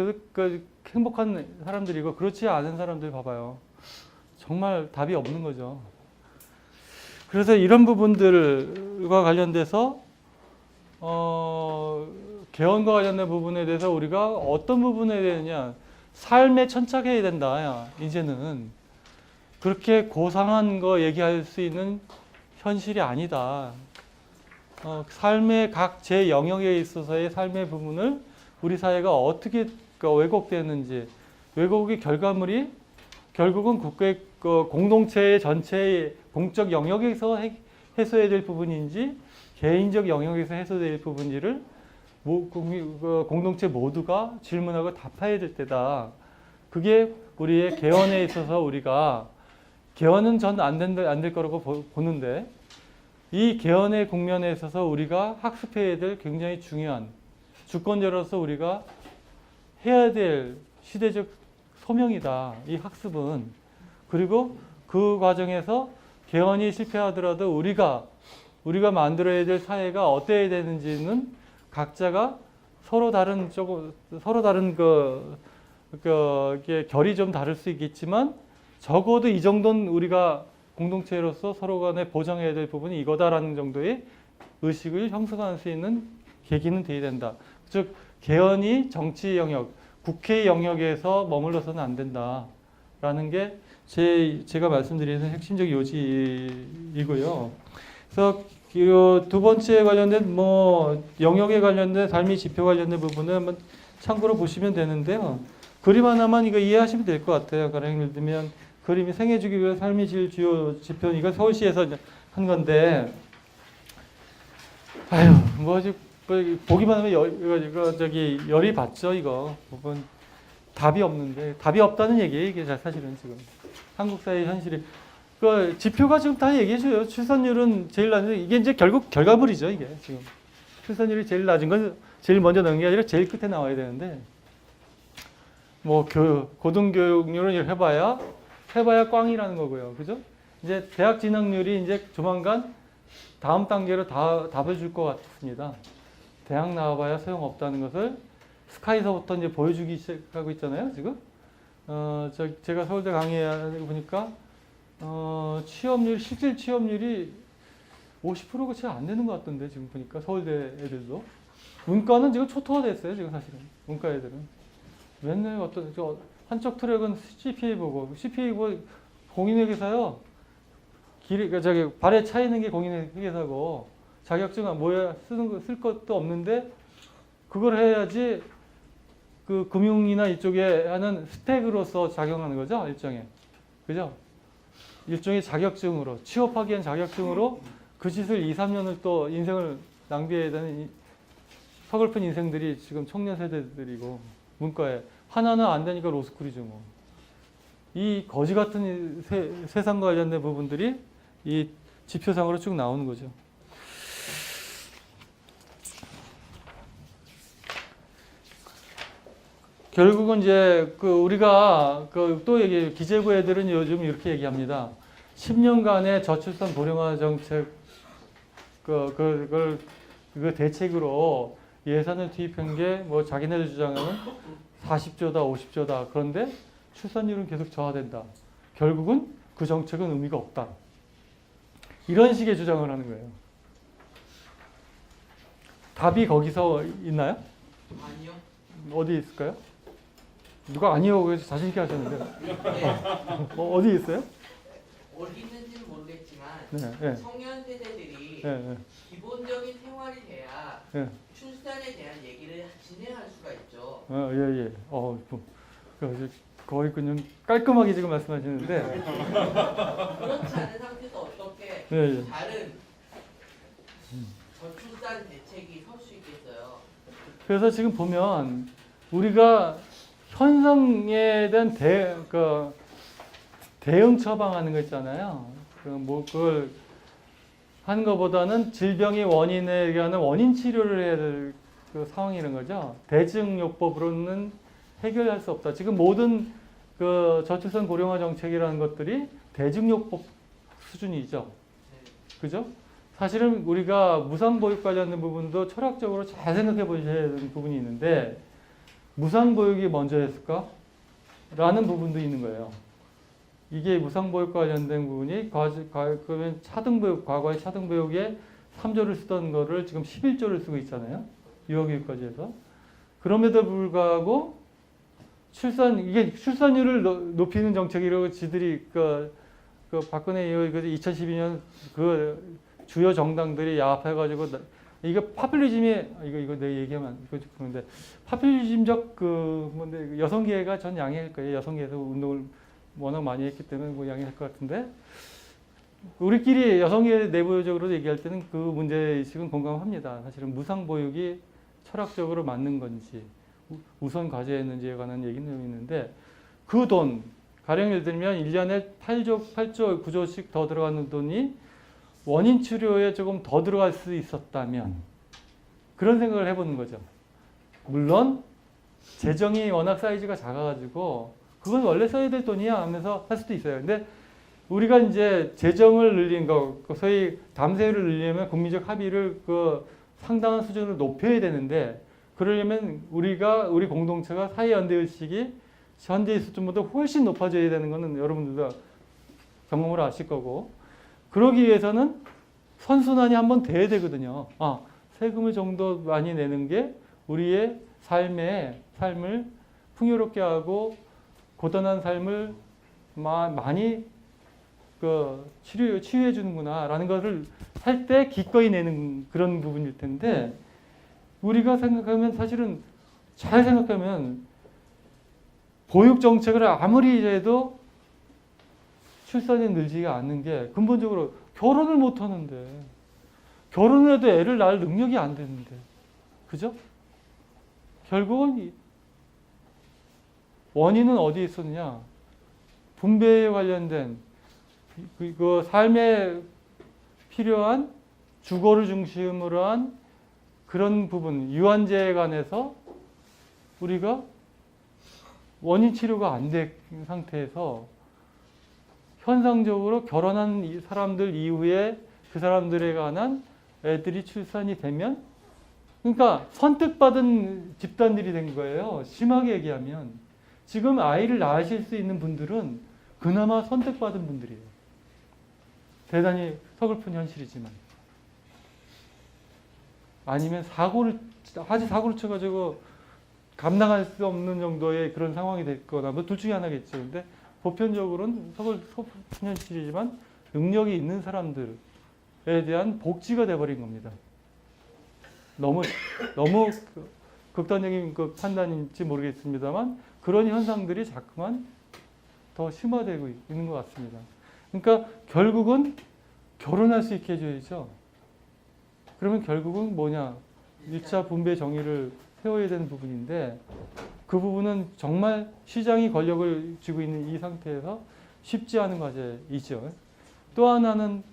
Speaker 1: 행복한 사람들이고 그렇지 않은 사람들 봐봐요. 정말 답이 없는 거죠. 그래서 이런 부분들과 관련돼서 개헌과 관련된 부분에 대해서 우리가 어떤 부분에 대하냐 삶에 천착해야 된다. 야, 이제는 그렇게 고상한 거 얘기할 수 있는 현실이 아니다. 삶의 각 제 영역에 있어서의 삶의 부분을 우리 사회가 어떻게 왜곡되는지, 왜곡의 결과물이 결국은 국가의 공동체의 전체의 공적 영역에서 해소해야 될 부분인지 개인적 영역에서 해소될 부분인지를 공동체 모두가 질문하고 답해야 될 때다. 그게 우리의 개헌에 있어서 우리가 개헌은 전 안 될 거라고 보는데 이 개헌의 국면에 있어서 우리가 학습해야 될 굉장히 중요한 주권자로서 우리가 해야 될 시대적 소명이다. 이 학습은. 그리고 그 과정에서 개헌이 실패하더라도 우리가 만들어야 될 사회가 어때야 되는지는 각자가 서로 다른 이게 결이 좀 다를 수 있겠지만 적어도 이 정도는 우리가 공동체로서 서로 간에 보장해야 될 부분이 이거다라는 정도의 의식을 형성할 수 있는 계기는 돼야 된다. 즉 개헌이 정치 영역, 국회 영역에서 머물러서는 안 된다라는 게 제가 말씀드리는 핵심적 요지이고요. 그래서 두 번째 관련된 영역에 관련된 삶의 지표 관련된 부분은 한번 참고로 보시면 되는데요. 그림 하나만 이거 이해하시면 될 것 같아요. 가령 예를 들면 그림이 생애주기 위해 삶의 질 주요 지표 이거 서울시에서 한 건데 보기만 하면 열이 받죠. 이거 부분 답이 없는데 답이 없다는 얘기예요. 이게 사실은 지금 한국 사회 현실이 그 지표가 지금 다 얘기해줘요. 출산율은 제일 낮은 이게 이제 결국 결과물이죠. 이게 지금 출산율이 제일 낮은 건 제일 먼저 넣은 게 아니라 제일 끝에 나와야 되는데 고등교육률은 해봐야 꽝이라는 거고요. 그죠? 이제 대학 진학률이 이제 조만간 다음 단계로 답을 줄 것 같습니다. 대학 나와봐야 소용없다는 것을 스카이서부터 이제 보여주기 시작하고 있잖아요. 지금 제가 서울대 강의하고 보니까 실질 취업률이 50%가 채 안 되는 것 같던데 지금 보니까 서울대 애들도 문과는 지금 초토화됐어요. 지금 사실은 문과 애들은 맨날 한쪽 트랙은 CPA 보고 공인회계사요. 발에 차 있는 게 공인회계사고 자격증은 쓸 것도 없는데 그걸 해야지 그 금융이나 이쪽에 하는 스펙으로서 작용하는 거죠. 일종의. 그죠? 일종의 자격증으로 취업하기 위한 자격증으로 그 짓을 2, 3년을 또 인생을 낭비해야 되는 서글픈 인생들이 지금 청년 세대들이고 문과에 하나는 안 되니까 로스쿨이죠. 뭐. 이 거지 같은 세상과 관련된 부분들이 이 지표상으로 쭉 나오는 거죠. 결국은 이제 우리가 또 기재부 애들은 요즘 이렇게 얘기합니다. 10년간의 저출산 고령화 정책 그 대책으로 예산을 투입한 게 자기네들 주장은 40조다 50조다. 그런데 출산율은 계속 저하된다. 결국은 그 정책은 의미가 없다. 이런 식의 주장을 하는 거예요. 답이 거기서 있나요?
Speaker 2: 아니요.
Speaker 1: 어디 있을까요? 누가 아니요 자신 있게 하셨는데 어디 있어요?
Speaker 2: 어디 있는지는 모르겠지만
Speaker 1: 네.
Speaker 2: 청년 세대들이
Speaker 1: 네.
Speaker 2: 기본적인 생활이 돼야
Speaker 1: 네.
Speaker 2: 출산에 대한 얘기를 진행할 수가 있죠.
Speaker 1: 예. 거의 그냥 깔끔하게 지금 말씀하시는데
Speaker 2: 그렇지 않은 상태에서 어떻게
Speaker 1: 네.
Speaker 2: 다른 저출산 대책이 설 수 있겠어요?
Speaker 1: 그래서 지금 보면 우리가 현상에 대한 대응 처방하는 거 있잖아요. 그걸 하는 것보다는 질병의 원인에 의한 원인 치료를 해야 될 상황이라는 거죠. 대증요법으로는 해결할 수 없다. 지금 모든 저출산 고령화 정책이라는 것들이 대증요법 수준이죠. 그죠? 사실은 우리가 무상보육 관련된 부분도 철학적으로 잘 생각해 보셔야 되는 부분이 있는데 무상보육이 먼저 했을까? 라는 부분도 있는 거예요. 이게 무상보육과 관련된 부분이 그러면 차등보육, 과거의 차등보육에 3조를 쓰던 거를 지금 11조를 쓰고 있잖아요. 유아교육까지 해서. 그럼에도 불구하고 이게 출산율을 높이는 정책이라고 지들이 그 박근혜 이후 2012년 그 주요 정당들이 야합해가지고 이게 파퓰리즘이 이거 내 얘기하면 이거 그런데 파퓰리즘적 그 뭔데 여성계가 전 양해할 거예요. 여성계에서 운동을 워낙 많이 했기 때문에 뭐 양해할 것 같은데 우리끼리 여성계 내부적으로 얘기할 때는 그 문제의식은 공감합니다. 사실은 무상보육이 철학적으로 맞는 건지 우선 과제였는지에 관한 얘기는 있는데 그 돈 가령 예를 들면 1년에 8조, 9조씩 더 들어가는 돈이 원인 치료에 조금 더 들어갈 수 있었다면 그런 생각을 해보는 거죠. 물론 재정이 워낙 사이즈가 작아가지고 그건 원래 써야 될 돈이야 하면서 할 수도 있어요. 근데 우리가 이제 재정을 늘린 거, 소위 담세율을 늘리려면 국민적 합의를 그 상당한 수준으로 높여야 되는데 그러려면 우리 공동체가 사회연대의식이 현대의 수준보다 훨씬 높아져야 되는 것은 여러분들도 경험을 아실 거고 그러기 위해서는 선순환이 한번 돼야 되거든요. 세금을 정도 많이 내는 게 우리의 삶을 풍요롭게 하고 고단한 삶을 많이 치유해 주는구나라는 것을 할 때 기꺼이 내는 그런 부분일 텐데 우리가 생각하면 사실은 잘 생각하면 보육 정책을 아무리 해도 출산이 늘지가 않는 게 근본적으로 결혼을 못 하는데 결혼을 해도 애를 낳을 능력이 안 되는데 그죠? 결국은 원인은 어디에 있었느냐? 분배에 관련된 그 삶에 필요한 주거를 중심으로 한 그런 부분, 유한제에 관해서 우리가 원인 치료가 안 된 상태에서 현상적으로 결혼한 사람들 이후에 그 사람들에 관한 애들이 출산이 되면 그러니까 선택받은 집단들이 된 거예요. 심하게 얘기하면 지금 아이를 낳으실 수 있는 분들은 그나마 선택받은 분들이에요. 대단히 서글픈 현실이지만 아니면 사고를 쳐가지고 감당할 수 없는 정도의 그런 상황이 됐거나 뭐 둘 중에 하나겠죠. 근데 보편적으로는 서글픈 현실이지만 능력이 있는 사람들에 대한 복지가 돼버린 겁니다. 너무 극단적인 그 판단인지 모르겠습니다만 그런 현상들이 자꾸만 더 심화되고 있는 것 같습니다. 그러니까 결국은 결혼할 수 있게 해줘야죠. 그러면 결국은 뭐냐? 1차 분배 정의를 세워야 되는 부분인데 그 부분은 정말 시장이 권력을 쥐고 있는 이 상태에서 쉽지 않은 과제이죠. 또 하나는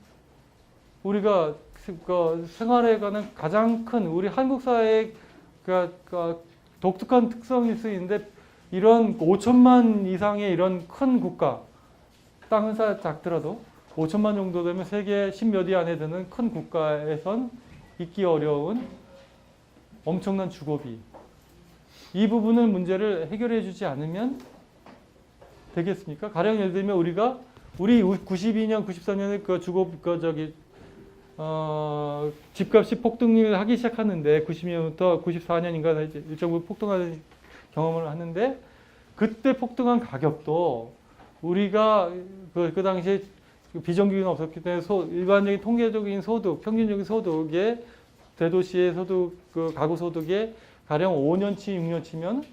Speaker 1: 우리가 생활에 관한 가장 큰 우리 한국 사회의 독특한 특성일 수 있는데 이런 5천만 이상의 이런 큰 국가 땅은 작더라도 5천만 정도 되면 세계 10몇 위 안에 드는 큰 국가에선 있기 어려운 엄청난 주거비. 이 부분을 문제를 해결해 주지 않으면 되겠습니까? 가령 예를 들면 우리 92년, 93년에 집값이 폭등을 하기 시작하는데 90년부터 94년인가 일정 부분 폭등하는 경험을 하는데 그때 폭등한 가격도 우리가 그 당시에 비정규직은 없었기 때문에 일반적인 통계적인 소득, 평균적인 소득의 대도시의 소득, 가구 소득의 가령 5년치, 6년치면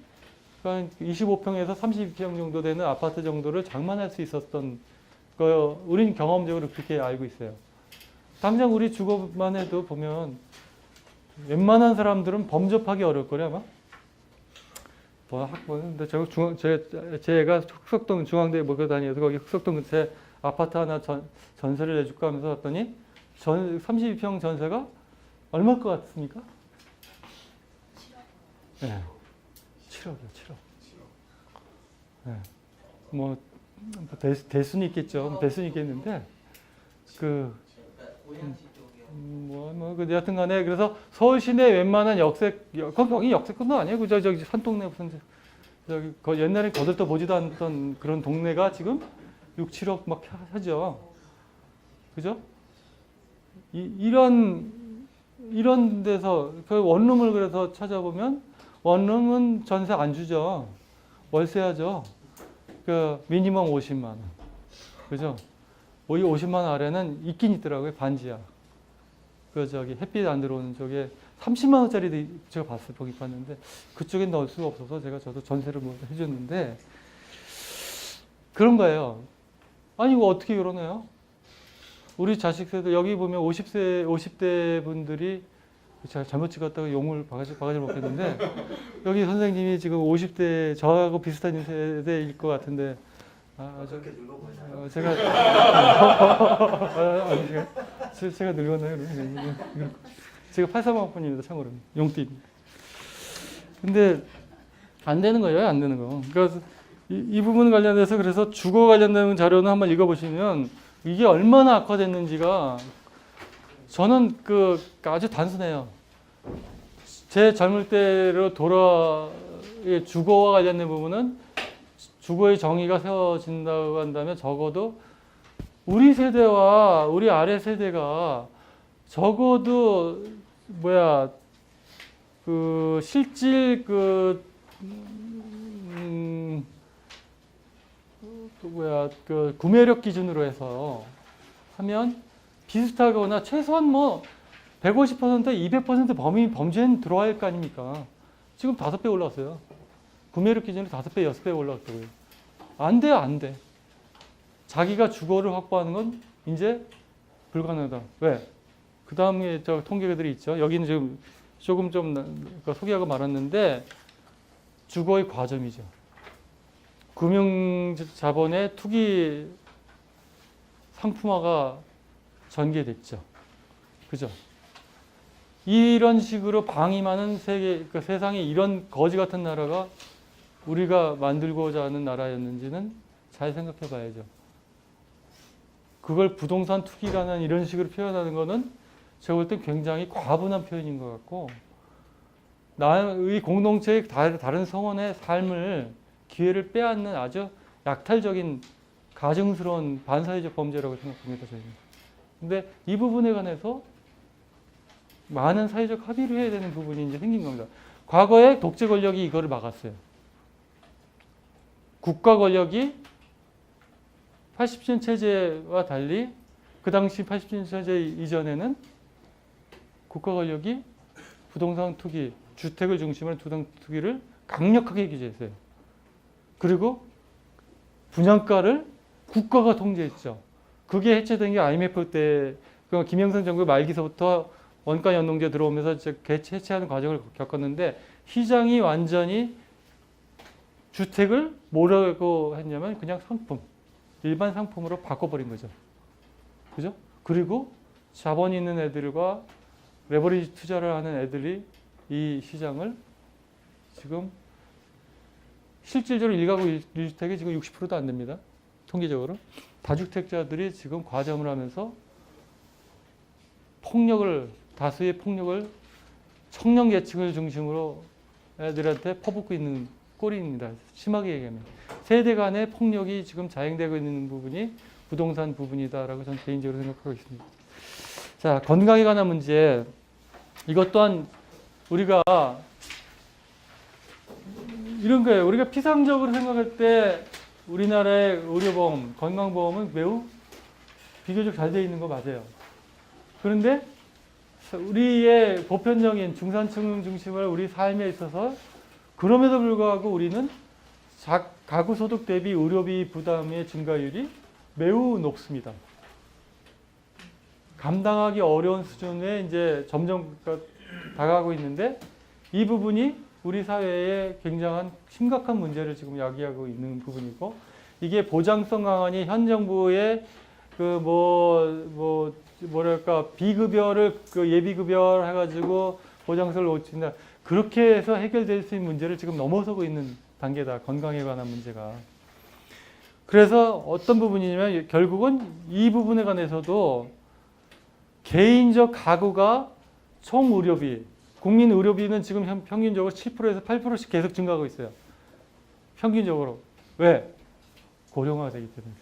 Speaker 1: 25평에서 32평 정도 되는 아파트 정도를 장만할 수 있었던 거, 우리는 경험적으로 그렇게 알고 있어요. 당장 우리 주거만 해도 보면 웬만한 사람들은 범접하기 어려울 거래 아마. 근데 제가 흑석동 중앙대 목표 다니면서 거기 흑석동 근처에 아파트 하나 전세를 내줄까 하면서 봤더니 32평 전세가 얼마일 것 같습니까? 7억. 네. 7억이요, 7억. 네. 뭐, 될 수는 있겠죠. 될 수는 있겠는데, 여튼 간에, 그래서 서울 시내 웬만한 거기 역세권도 아니에요. 저기 산동네 무슨, 옛날에 거들떠 보지도 않던 그런 동네가 지금 6, 7억 막 하죠. 그죠? 이런 데서 그 원룸을 그래서 찾아보면 원룸은 전세 안 주죠. 월세하죠. 그 미니멈 50만 원. 그죠? 50만 원 아래는 있긴 있더라고요. 반지하. 그 저기 햇빛 안 들어오는 쪽에 30만 원짜리도 제가 봤어요. 거기 봤는데 그쪽엔 넣을 수가 없어서 저도 전세를 뭐 해줬는데 그런 거예요. 아니 이거 어떻게 결혼해요? 우리 자식 세대 여기 보면 50대 분들이 제가 잘못 찍었다고 용을 바가지 먹겠는데 여기 선생님이 지금 50대 저하고 비슷한 세대일 것 같은데
Speaker 3: 그렇게 늙어 보이나요?
Speaker 1: 제가 늙었나요? 제가 83학번입니다. 참고로 용띠입니다. 근데 안 되는 거예요, 안 되는 거. 그래서 이 부분 관련해서 그래서 주거 관련된 자료는 한번 읽어보시면 이게 얼마나 악화됐는지가 저는 아주 단순해요. 제 젊을 때로 주거와 관련된 부분은 주거의 정의가 세워진다고 한다면 적어도 우리 세대와 우리 아래 세대가 적어도 실질 구매력 기준으로 해서 하면 비슷하거나 최소한 150%, 200% 범죄는 들어와야 할 거 아닙니까? 지금 5배 올라왔어요. 구매력 기준으로 5배, 6배 올라왔다고요. 안 돼요, 안 돼. 자기가 주거를 확보하는 건 이제 불가능하다. 왜? 그 다음에 저 통계들이 있죠. 여기는 지금 조금 소개하고 말았는데 주거의 과점이죠. 금융자본의 투기 상품화가 전개됐죠. 그죠? 이런 식으로 방임하는 세상에 이런 거지 같은 나라가 우리가 만들고자 하는 나라였는지는 잘 생각해 봐야죠. 그걸 부동산 투기라는 이런 식으로 표현하는 거는 제가 볼 때 굉장히 과분한 표현인 것 같고 나의 공동체의 다른 성원의 삶을 기회를 빼앗는 아주 약탈적인 가증스러운 반사회적 범죄라고 생각합니다. 저희는. 근데 이 부분에 관해서 많은 사회적 합의를 해야 되는 부분이 이제 생긴 겁니다. 과거에 독재 권력이 이거를 막았어요. 국가 권력이 80년 체제와 달리 그 당시 80년 체제 이전에는 국가 권력이 부동산 투기, 주택을 중심으로 부동산 투기를 강력하게 규제했어요. 그리고 분양가를 국가가 통제했죠. 그게 해체된 게 IMF 때 김영삼 정부 말기서부터 원가 연동제 들어오면서 해체하는 과정을 겪었는데 시장이 완전히 주택을 뭐라고 했냐면 그냥 상품, 일반 상품으로 바꿔버린 거죠. 그죠? 그리고 자본 있는 애들과 레버리지 투자를 하는 애들이 이 시장을 지금 실질적으로 1가구 1주택이 지금 60%도 안 됩니다. 통계적으로. 다주택자들이 지금 과점을 하면서 다수의 폭력을 청년 계층을 중심으로 애들한테 퍼붓고 있는 꼴입니다. 심하게 얘기하면. 세대 간의 폭력이 지금 자행되고 있는 부분이 부동산 부분이다라고 저는 개인적으로 생각하고 있습니다. 자, 건강에 관한 문제. 이것 또한 우리가 이런 거예요. 우리가 피상적으로 생각할 때 우리나라의 의료보험, 건강보험은 매우 비교적 잘 되어 있는 거 맞아요. 그런데 우리의 보편적인 중산층 중심을 우리 삶에 있어서 그럼에도 불구하고 우리는 가구 소득 대비 의료비 부담의 증가율이 매우 높습니다. 감당하기 어려운 수준에 이제 점점 다가가고 있는데 이 부분이 우리 사회에 굉장한 심각한 문제를 지금 야기하고 있는 부분이고 이게 보장성 강화니 현 정부의 비급여를 예비급여 해가지고 보장성을 놓친다. 그렇게 해서 해결될 수 있는 문제를 지금 넘어서고 있는 단계다. 건강에 관한 문제가. 그래서 어떤 부분이냐면 결국은 이 부분에 관해서도 개인적 가구가 총 의료비, 국민 의료비는 지금 평균적으로 7%에서 8%씩 계속 증가하고 있어요. 평균적으로. 왜? 고령화되기 때문에.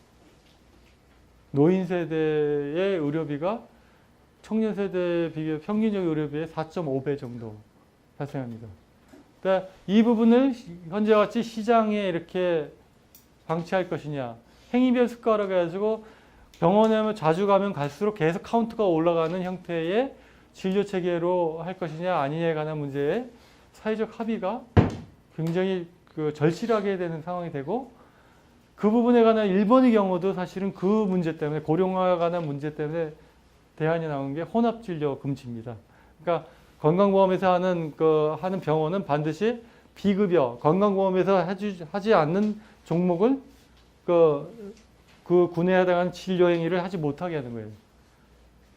Speaker 1: 노인 세대의 의료비가 청년 세대에 비교 평균적 의료비의 4.5배 정도 발생합니다. 그러니까 이 부분을 현재와 같이 시장에 이렇게 방치할 것이냐. 행위별 수가로 해가지고 병원에 자주 가면 갈수록 계속 카운트가 올라가는 형태의 진료 체계로 할 것이냐 아니냐에 관한 문제에 사회적 합의가 굉장히 그 절실하게 되는 상황이 되고 그 부분에 관한 일본의 경우도 사실은 그 문제 때문에 고령화에 관한 문제 때문에 대안이 나온 게 혼합진료 금지입니다. 그러니까 건강보험에서 하는 병원은 반드시 비급여 건강보험에서 하지 않는 종목을 그 군에 해당하는 진료 행위를 하지 못하게 하는 거예요.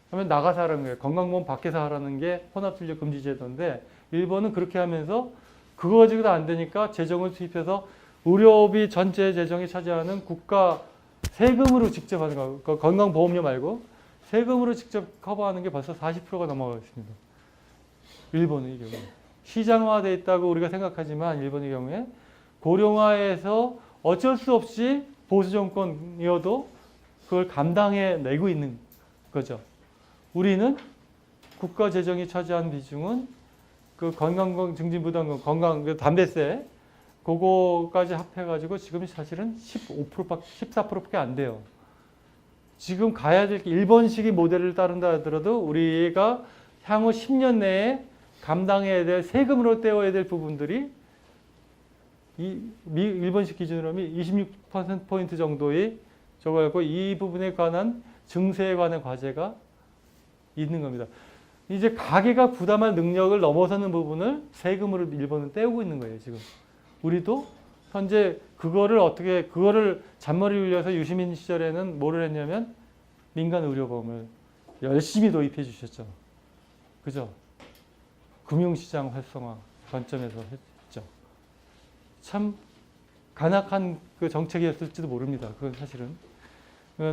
Speaker 1: 그러면 나가서 하라는 거예요. 건강보험 밖에서 하라는 게 혼합진료 금지 제도인데 일본은 그렇게 하면서 그거 가지고도 안 되니까 재정을 투입해서 의료비 전체 재정이 차지하는 국가 세금으로 직접 하는 거, 건강보험료 말고 세금으로 직접 커버하는 게 벌써 40%가 넘어가 있습니다. 일본의 경우. 시장화되어 있다고 우리가 생각하지만 일본의 경우에 고령화에서 어쩔 수 없이 보수 정권이어도 그걸 감당해 내고 있는 거죠. 우리는 국가 재정이 차지하는 비중은 그 건강보험 증진부담금, 담배세 그거까지 합해가지고 지금 사실은 14%밖에 안 돼요. 지금 가야 될 게 일본식의 모델을 따른다 하더라도 우리가 향후 10년 내에 감당해야 될 세금으로 떼어야 될 부분들이 일본식 기준으로 하면 26%포인트 정도의 저거고 이 부분에 관한 증세에 관한 과제가 있는 겁니다. 이제 가게가 부담할 능력을 넘어서는 부분을 세금으로 일본은 떼우고 있는 거예요, 지금. 우리도 현재 그거를 잔머리 굴려서 유시민 시절에는 뭐를 했냐면 민간 의료보험을 열심히 도입해 주셨죠. 그죠? 금융시장 활성화 관점에서 했죠. 참 간악한 그 정책이었을지도 모릅니다. 그건 사실은.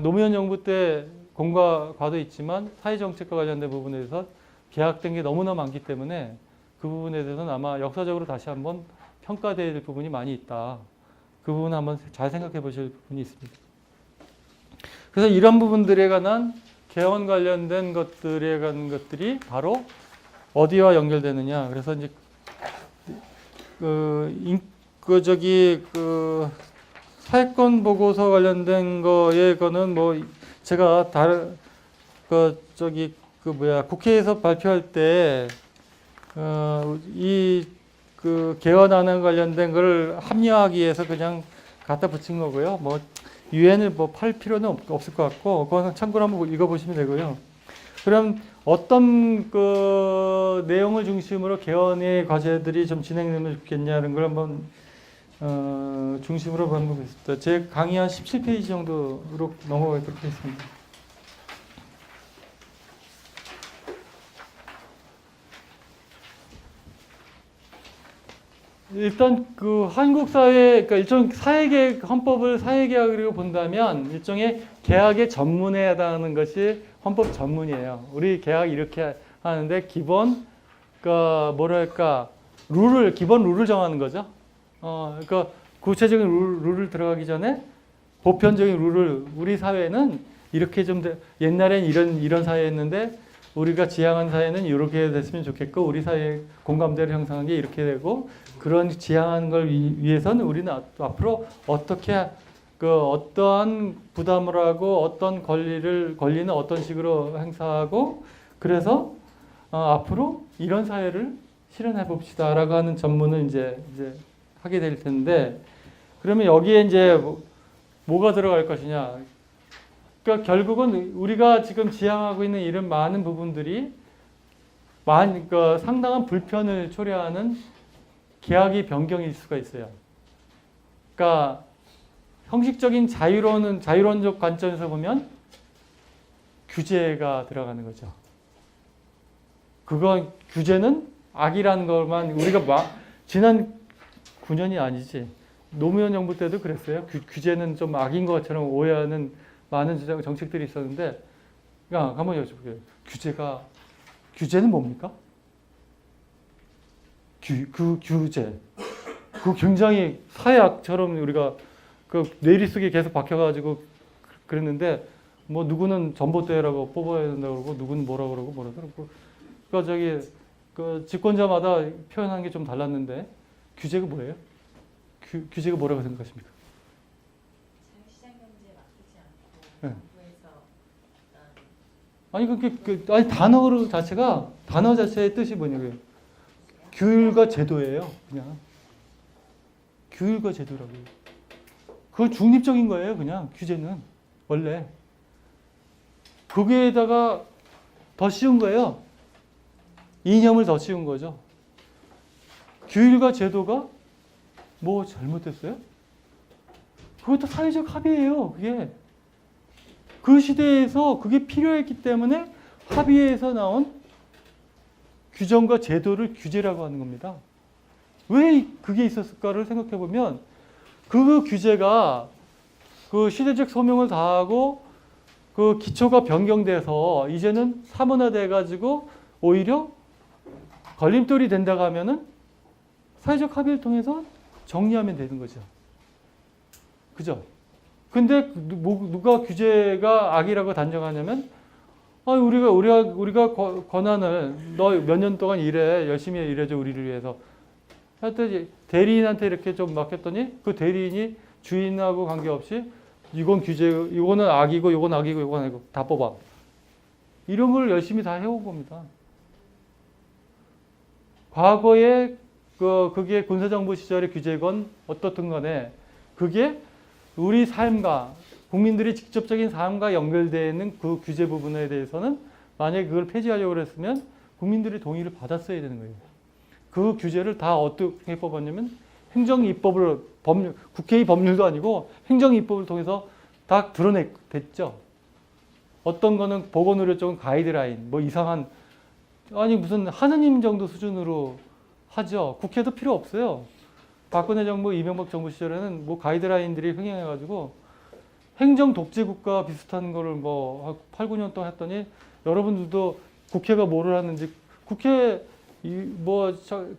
Speaker 1: 노무현 정부 때 공과 과도 있지만 사회정책과 관련된 부분에서 계약된 게 너무나 많기 때문에 그 부분에 대해서는 아마 역사적으로 다시 한번 평가돼야 될 부분이 많이 있다. 그 부분 한번 잘 생각해 보실 부분이 있습니다. 그래서 이런 부분들에 관한 개헌 관련된 것들에 관한 것들이 바로 어디와 연결되느냐. 그래서 이제 사회권 보고서 관련된 거는 뭐 제가 국회에서 발표할 때 개헌안에 관련된 걸 합리화하기 위해서 그냥 갖다 붙인 거고요. 뭐 유엔을 팔 필요는 없을 것 같고 그건 참고로 한번 읽어보시면 되고요. 그럼 어떤 그 내용을 중심으로 개헌의 과제들이 좀 진행되면 좋겠냐는 걸 한번 중심으로 보겠습니다. 제 강의 한 17페이지 정도로 넘어가도록 하겠습니다. 일단 그 한국 사회, 그러니까 일종 사회계획 헌법을 사회계약으로 본다면 일종의 계약의 전문에 해당하는 것이 헌법 전문이에요. 우리 계약 이렇게 하는데 기본 기본 룰을 정하는 거죠. 그러니까 구체적인 룰을 들어가기 전에 보편적인 룰을 우리 사회는 이렇게 좀 옛날엔 이런 사회였는데 우리가 지향한 사회는 이렇게 됐으면 좋겠고 우리 사회 공감대를 형성한 게 이렇게 되고 그런 지향하는 걸 위해서는 우리는 앞으로 어떻게 어떠한 부담을 하고 어떤 권리는 어떤 식으로 행사하고 그래서 앞으로 이런 사회를 실현해 봅시다라고 하는 전문을 이제 하게 될 텐데 그러면 여기에 이제 뭐가 들어갈 것이냐? 그러니까 결국은 우리가 지금 지향하고 있는 이런 많은 부분들이 상당한 불편을 초래하는 계약의 변경일 수가 있어요. 그러니까 형식적인 자유론적 관점에서 보면 규제가 들어가는 거죠. 규제는 악이라는 것만 우리가 지난 9년이 아니지. 노무현 정부 때도 그랬어요. 규제는 좀 악인 것처럼 오해하는 많은 정책들이 있었는데, 한번 여쭤볼게요. 규제는 뭡니까? 규제. 굉장히 사회악처럼 우리가 뇌리 속에 계속 박혀가지고 그랬는데, 뭐 누구는 전봇대라고 뽑아야 된다고 그러고, 누구는 뭐라고 그러고, 그러더라고. 집권자마다 표현하는 게 좀 달랐는데, 규제가 뭐예요? 규제가 뭐라고 생각하십니까?
Speaker 4: 자유시장 경제에 맡기지 않고
Speaker 1: 네.
Speaker 4: 정부에서 어떤
Speaker 1: 아니 아니 단어 자체의 뜻이 뭐냐고요? 규율과 제도예요. 그냥 규율과 제도라고요. 그건 중립적인 거예요. 그냥 규제는 원래 거기에다가 더 씌운 거예요. 이념을 더 씌운 거죠. 규율과 제도가 뭐 잘못됐어요? 그것도 사회적 합의예요. 그게 그 시대에서 그게 필요했기 때문에 합의에서 나온 규정과 제도를 규제라고 하는 겁니다. 왜 그게 있었을까를 생각해 보면 그 규제가 그 시대적 소명을 다하고 그 기초가 변경돼서 이제는 사문화돼 가지고 오히려 걸림돌이 된다고 하면은 사회적 합의를 통해서 정리하면 되는 거죠. 그죠? 근데 누가 규제가 악이라고 단정하냐면 우리가 권한을 너 몇 년 동안 일해 열심히 일해줘 우리를 위해서 하여튼 대리인한테 이렇게 좀 맡겼더니 그 대리인이 주인하고 관계없이 이건 이거는 악이고 이건 악이고 이건 아니고 다 뽑아 이런 걸 열심히 다 해온 겁니다. 과거에 그게 군사정부 시절의 규제건 어떻든 간에 그게 우리 삶과 국민들이 직접적인 삶과 연결되어 있는 그 규제 부분에 대해서는 만약에 그걸 폐지하려고 했으면 국민들의 동의를 받았어야 되는 거예요. 그 규제를 다 어떻게 뽑았냐면 행정입법을 국회의 법률도 아니고 행정입법을 통해서 다 드러냈죠. 어떤 거는 보건의료 쪽은 가이드라인 뭐 이상한 아니 무슨 하느님 정도 수준으로 하죠. 국회도 필요 없어요. 박근혜 정부, 이명박 정부 시절에는 뭐 가이드라인들이 흥행해가지고 행정 독재국가 비슷한 거를 뭐 8, 9년 동안 했더니 여러분들도 국회가 뭐를 하는지 국회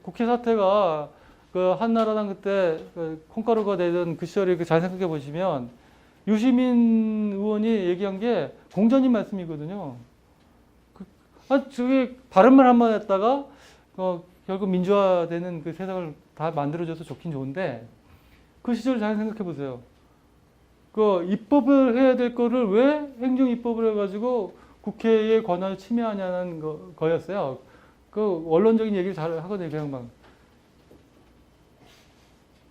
Speaker 1: 국회 사태가 그 한나라당 그때 그 콩가루가 되던 그 시절에 잘 생각해 보시면 유시민 의원이 얘기한 게 공자님 말씀이거든요. 저게 바른 말 한 번 했다가 결국 민주화되는 그 세상을 다 만들어줘서 좋긴 좋은데 그 시절 잘 생각해 보세요. 그 입법을 해야 될 거를 왜 행정 입법을 해가지고 국회의 권한을 침해하냐는 거였어요. 그 원론적인 얘기를 잘 하거든요. 그냥 막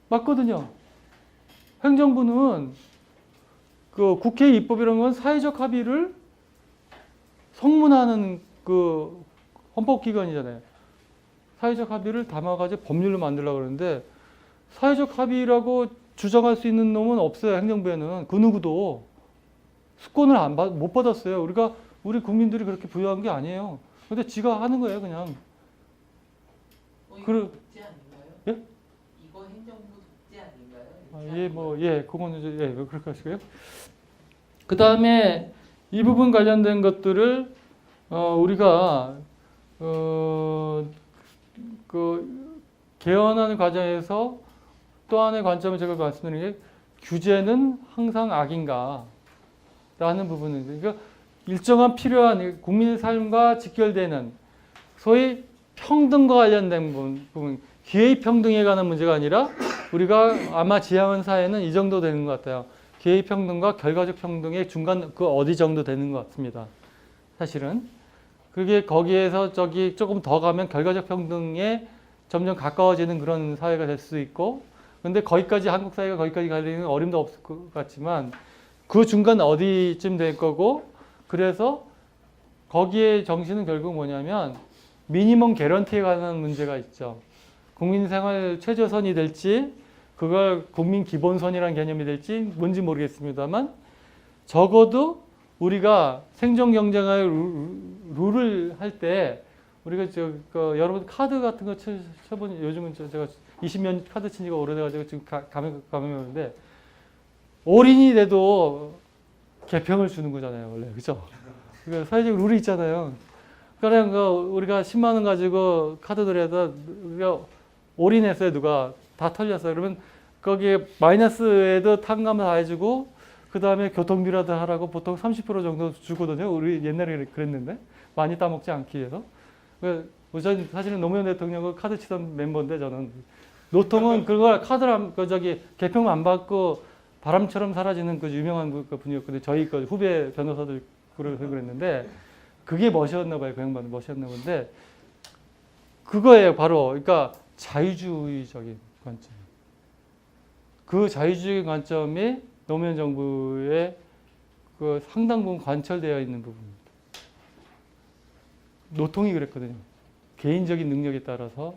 Speaker 1: 맞거든요. 행정부는 그 국회 입법이라는 건 사회적 합의를 성문하는 그 헌법기관이잖아요. 사회적 합의를 담아가지고 법률로 만들려고 그러는데 사회적 합의라고 주장할 수 있는 놈은 없어요. 행정부에는. 그 누구도 수권을 못 받았어요. 우리 국민들이 그렇게 부여한 게 아니에요. 근데 지가 하는 거예요. 그냥.
Speaker 2: 이거 독재 아닌가요?
Speaker 1: 예?
Speaker 2: 이거 행정부 독재 아닌가요?
Speaker 1: 그거는 그렇게 하시고요. 그 다음에 이 부분 관련된 것들을 우리가 그 개헌하는 과정에서 또 하나의 관점을 제가 말씀드리는 게 규제는 항상 악인가 라는 부분인데 그러니까 일정한 필요한 국민의 삶과 직결되는 소위 평등과 관련된 부분 기회 평등에 관한 문제가 아니라 우리가 아마 지향한 사회는 이 정도 되는 것 같아요. 기회 평등과 결과적 평등의 중간 그 어디 정도 되는 것 같습니다. 사실은 그게 거기에서 조금 더 가면 결과적 평등에 점점 가까워지는 그런 사회가 될 수 있고 근데 거기까지 한국 사회가 거기까지 가려면 어림도 없을 것 같지만 그 중간 어디쯤 될 거고 그래서 거기에 정신은 결국 뭐냐면 미니멈 개런티에 관한 문제가 있죠. 국민생활 최저선이 될지 그걸 국민 기본선이라는 개념이 될지 뭔지 모르겠습니다만 적어도 우리가 생존 경쟁의 룰을 할 때 우리가 여러분 카드 같은 거 쳐보니 요즘은 제가 20년 카드 친 지가 오래돼가지고 지금 감이 오는데 올인이 돼도 개평을 주는 거잖아요 원래 그죠? 그러니까 사회적 룰이 있잖아요. 그냥 우리가 10만 원 가지고 카드 들여다 우리가 올인했어요 누가 다 털렸어요. 그러면 거기에 마이너스에도 탕감을 다 해주고 그 다음에 교통비라도 하라고 보통 30% 정도 주거든요. 우리 옛날에 그랬는데 많이 따먹지 않기 위해서. 전 사실은 노무현 대통령을 카드 치던 멤버인데 저는 노통은 그걸 카드를 개평 안 받고 바람처럼 사라지는 그 유명한 그 분이었거든요. 저희 그 후배 변호사들 그랬는데 그게 멋이었나 봐요. 그 양반은 멋이었나 본데 그거예요. 바로 그러니까 자유주의적인 관점. 그 자유주의 관점이 노무현 정부의 그 상당 부분 관철되어 있는 부분입니다. 노통이 그랬거든요. 개인적인 능력에 따라서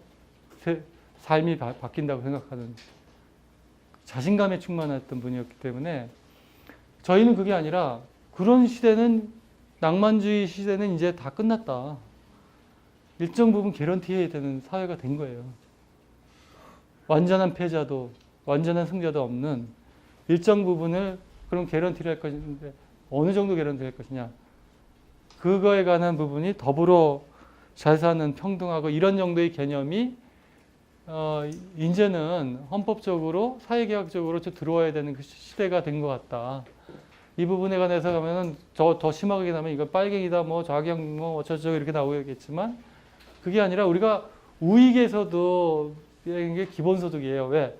Speaker 1: 삶이 바뀐다고 생각하는 자신감에 충만했던 분이었기 때문에 저희는 그게 아니라 그런 시대는 낭만주의 시대는 이제 다 끝났다. 일정 부분 개런티해야 되는 사회가 된 거예요. 완전한 패자도 완전한 승자도 없는 일정 부분을 그럼 개런티를 할 것인데 어느 정도 개런티를 할 것이냐. 그거에 관한 부분이 더불어 잘 사는 평등하고 이런 정도의 개념이 이제는 헌법적으로 사회계약적으로 들어와야 되는 그 시대가 된 것 같다. 이 부분에 관해서 가면은 더 심하게 나면 이거 빨갱이다 뭐 좌경 뭐 어쩌저쩌고 이렇게 나오겠지만 그게 아니라 우리가 우익에서도 이게 기본소득이에요. 왜?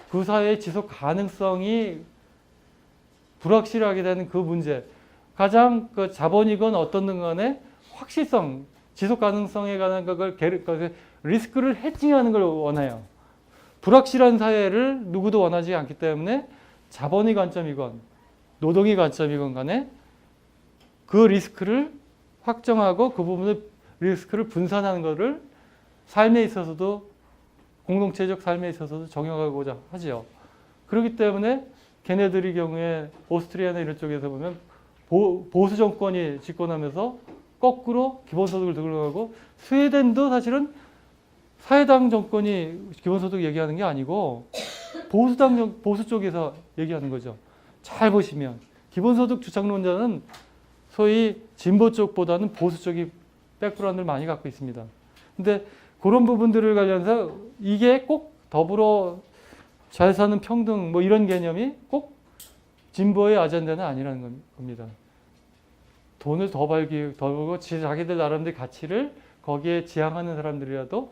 Speaker 1: 그 사회의 지속 가능성이 불확실하게 되는 그 문제. 가장 그 자본이건 어떤 간에 확실성, 지속 가능성에 관한 그걸 리스크를 해칭하는 걸 원해요. 불확실한 사회를 누구도 원하지 않기 때문에 자본의 관점이건 노동의 관점이건 간에 그 리스크를 확정하고 그 부분의 리스크를 분산하는 것을 삶에 있어서도 공동체적 삶에 있어서도 적용하고자 하지요. 그렇기 때문에 걔네들의 경우에 오스트리아나 이런 쪽에서 보면 보수 정권이 집권하면서 거꾸로 기본소득을 적용하고 스웨덴도 사실은 사회당 정권이 기본소득 얘기하는 게 아니고 보수 쪽에서 얘기하는 거죠. 잘 보시면 기본소득 주창론자는 소위 진보 쪽보다는 보수 쪽이 백그라운드를 많이 갖고 있습니다. 근데 그런 부분들을 관련해서 이게 꼭 더불어 잘 사는 평등 뭐 이런 개념이 꼭 진보의 아젠다는 아니라는 겁니다. 돈을 더 벌고 자기들 나름대로 가치를 거기에 지향하는 사람들이라도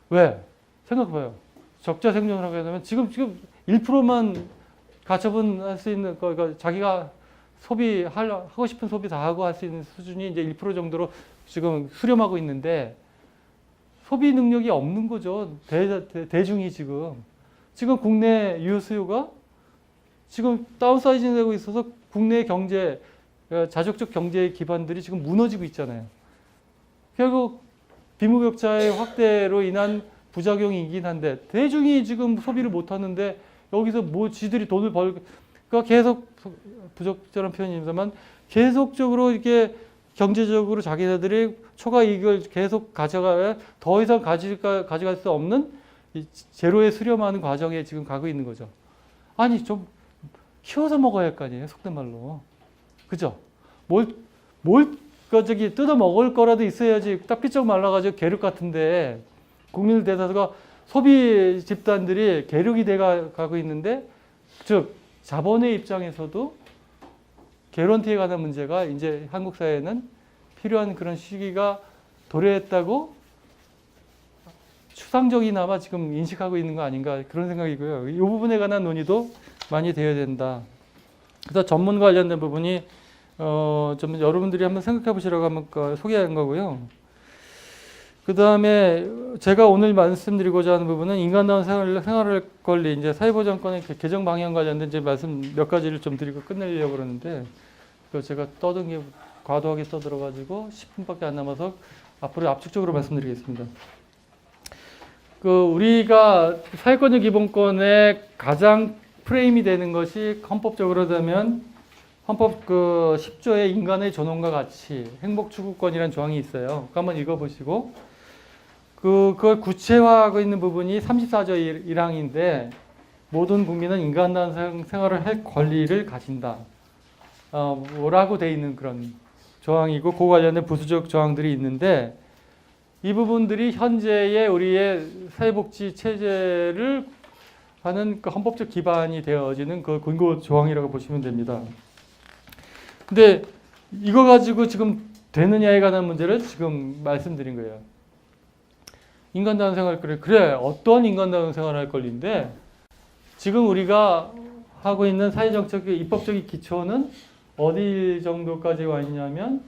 Speaker 1: 왜? 생각해봐요. 적자 생존을 하게 되면 지금 1%만 가처분할 수 있는 그러니까 자기가 하고 싶은 소비 다 하고 할 수 있는 수준이 이제 1% 정도로 지금 수렴하고 있는데 소비 능력이 없는 거죠. 대중이 지금 국내 유효 수요가 지금 다운사이징 되고 있어서 국내 경제 자족적 경제의 기반들이 지금 무너지고 있잖아요. 결국 빈부격차의 확대로 인한 부작용이긴 한데 대중이 지금 소비를 못 하는데 여기서 뭐 지들이 돈을 그러니까 계속 부적절한 표현입니다만 계속적으로 이렇게 경제적으로 자기네들이 초과 이익을 계속 가져가야 더 이상 가져갈 수 없는 제로에 수렴하는 과정에 지금 가고 있는 거죠. 아니 좀 키워서 먹어야 할 거 아니에요. 속된 말로. 그죠? 뜯어 먹을 거라도 있어야지 딱 삐쩍 말라가지고 계륵 같은데 국민들 대다수가 소비 집단들이 계륵이 돼가고 있는데 즉 자본의 입장에서도 개런티에 관한 문제가 이제 한국 사회는 필요한 그런 시기가 도래했다고 추상적이나마 지금 인식하고 있는 거 아닌가 그런 생각이고요. 이 부분에 관한 논의도 많이 되어야 된다. 그래서 전문 관련된 부분이 좀 여러분들이 한번 생각해 보시라고 한번 소개한 거고요. 그 다음에 제가 오늘 말씀드리고자 하는 부분은 인간다운 생활을 권리, 이제 사회보장권의 개정 방향 관련된 이제 말씀 몇 가지를 좀 드리고 끝내려고 그러는데, 제가 떠든 게 과도하게 떠들어가지고 10분밖에 안 남아서 앞으로 압축적으로 말씀드리겠습니다. 우리가 사회권적 기본권의 가장 프레임이 되는 것이 헌법적으로 되면 헌법 10조의 인간의 존엄과 가치, 행복 추구권이라는 조항이 있어요. 한번 읽어보시고 그걸 구체화하고 있는 부분이 34조 1항인데 모든 국민은 인간다운 생활을 할 권리를 가진다. 뭐라고 돼 있는 그런 조항이고 그 관련된 부수적 조항들이 있는데 이 부분들이 현재의 우리의 사회복지 체제를 하는 그 헌법적 기반이 되어지는 그 근거 조항이라고 보시면 됩니다. 근데 이거 가지고 지금 되느냐에 관한 문제를 지금 말씀드린 거예요. 인간다운 생활 그래 어떠한 인간다운 생활을 할 권리인데 지금 우리가 하고 있는 사회정책의 입법적인 기초는 어디 정도까지 와 있냐면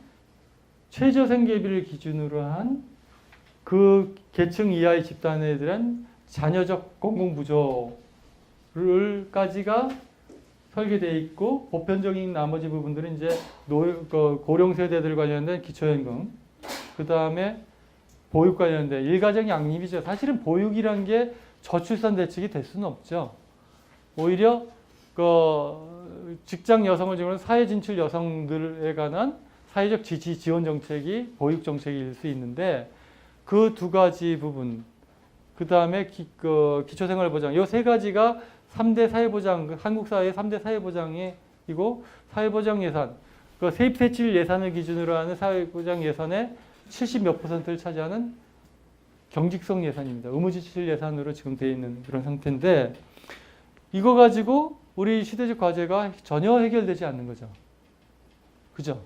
Speaker 1: 최저생계비를 기준으로 한 그 계층 이하의 집단에 대한 자녀적 공공부조를까지가 설계되어 있고 보편적인 나머지 부분들은 이제 고령 세대들 관련된 기초연금, 그 다음에 보육 관련된 일가정 양립이죠. 사실은 보육이란 게 저출산 대책이 될 수는 없죠. 오히려 그 직장 여성을 중심으로 사회 진출 여성들에 관한 사회적 지지 지원 정책이 보육 정책일 수 있는데 그 두 가지 부분, 그 다음에 기초생활보장, 이 세 가지가 3대 사회보장, 한국 사회의 3대 사회보장이고 사회보장 예산, 그 세입세출 예산을 기준으로 하는 사회보장 예산의 70몇 %를 차지하는 경직성 예산입니다. 의무지출 예산으로 지금 되어 있는 그런 상태인데 이거 가지고 우리 시대적 과제가 전혀 해결되지 않는 거죠. 그죠?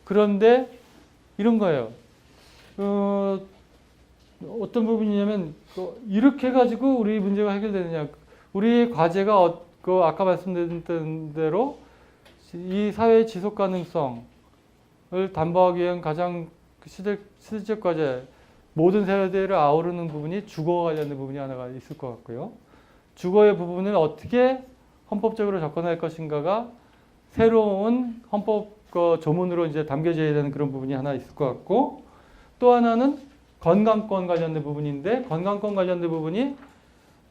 Speaker 1: 그런데 이런 거예요. 어떤 부분이냐면 이렇게 가지고 우리 문제가 해결되느냐. 우리 과제가 아까 말씀드린 대로 이 사회의 지속 가능성을 담보하기 위한 가장 시대적 과제, 모든 세대를 아우르는 부분이 주거와 관련된 부분이 하나가 있을 것 같고요. 주거의 부분을 어떻게 헌법적으로 접근할 것인가가 새로운 헌법 조문으로 이제 담겨져야 되는 그런 부분이 하나 있을 것 같고, 또 하나는 건강권 관련된 부분인데, 건강권 관련된 부분이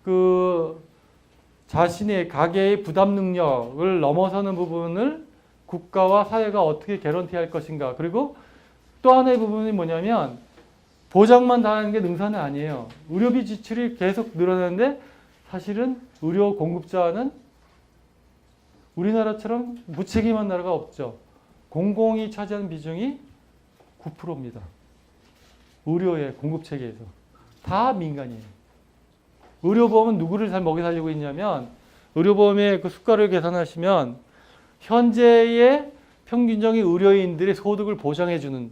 Speaker 1: 그 자신의 가계의 부담 능력을 넘어서는 부분을 국가와 사회가 어떻게 개런티할 것인가. 그리고 또 하나의 부분이 뭐냐면 보장만 당하는 게 능사는 아니에요. 의료비 지출이 계속 늘어나는데 사실은 의료 공급자는 우리나라처럼 무책임한 나라가 없죠. 공공이 차지하는 비중이 9%입니다. 의료의 공급 체계에서. 다 민간이에요. 의료보험은 누구를 잘 먹여 살리고 있냐면, 의료보험의 그 수가를 계산하시면 현재의 평균적인 의료인들의 소득을 보장해주는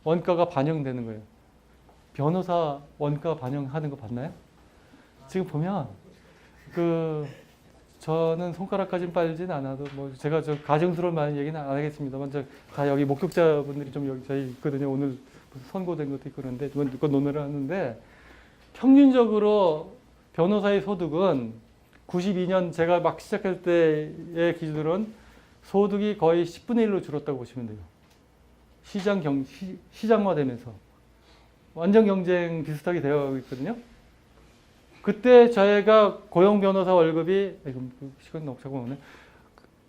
Speaker 1: 원가가 반영되는 거예요. 변호사 원가 반영하는 거 봤나요? 지금 보면 저는 손가락까지는 빨진 않아도 제가 가정스러운 많은 얘기는 안 하겠습니다만 다 여기 목격자분들이 좀 여기 저희 있거든요. 오늘 선고된 것도 있고 그런데 그건 논의를 하는데, 평균적으로 변호사의 소득은 92년 제가 막 시작할 때의 기준으로는 소득이 거의 10분의 1로 줄었다고 보시면 돼요. 시장화되면서 완전 경쟁 비슷하게 되어 있거든요. 그때 저희가 고용 변호사 월급이 시간이 너무 자꾸 오네.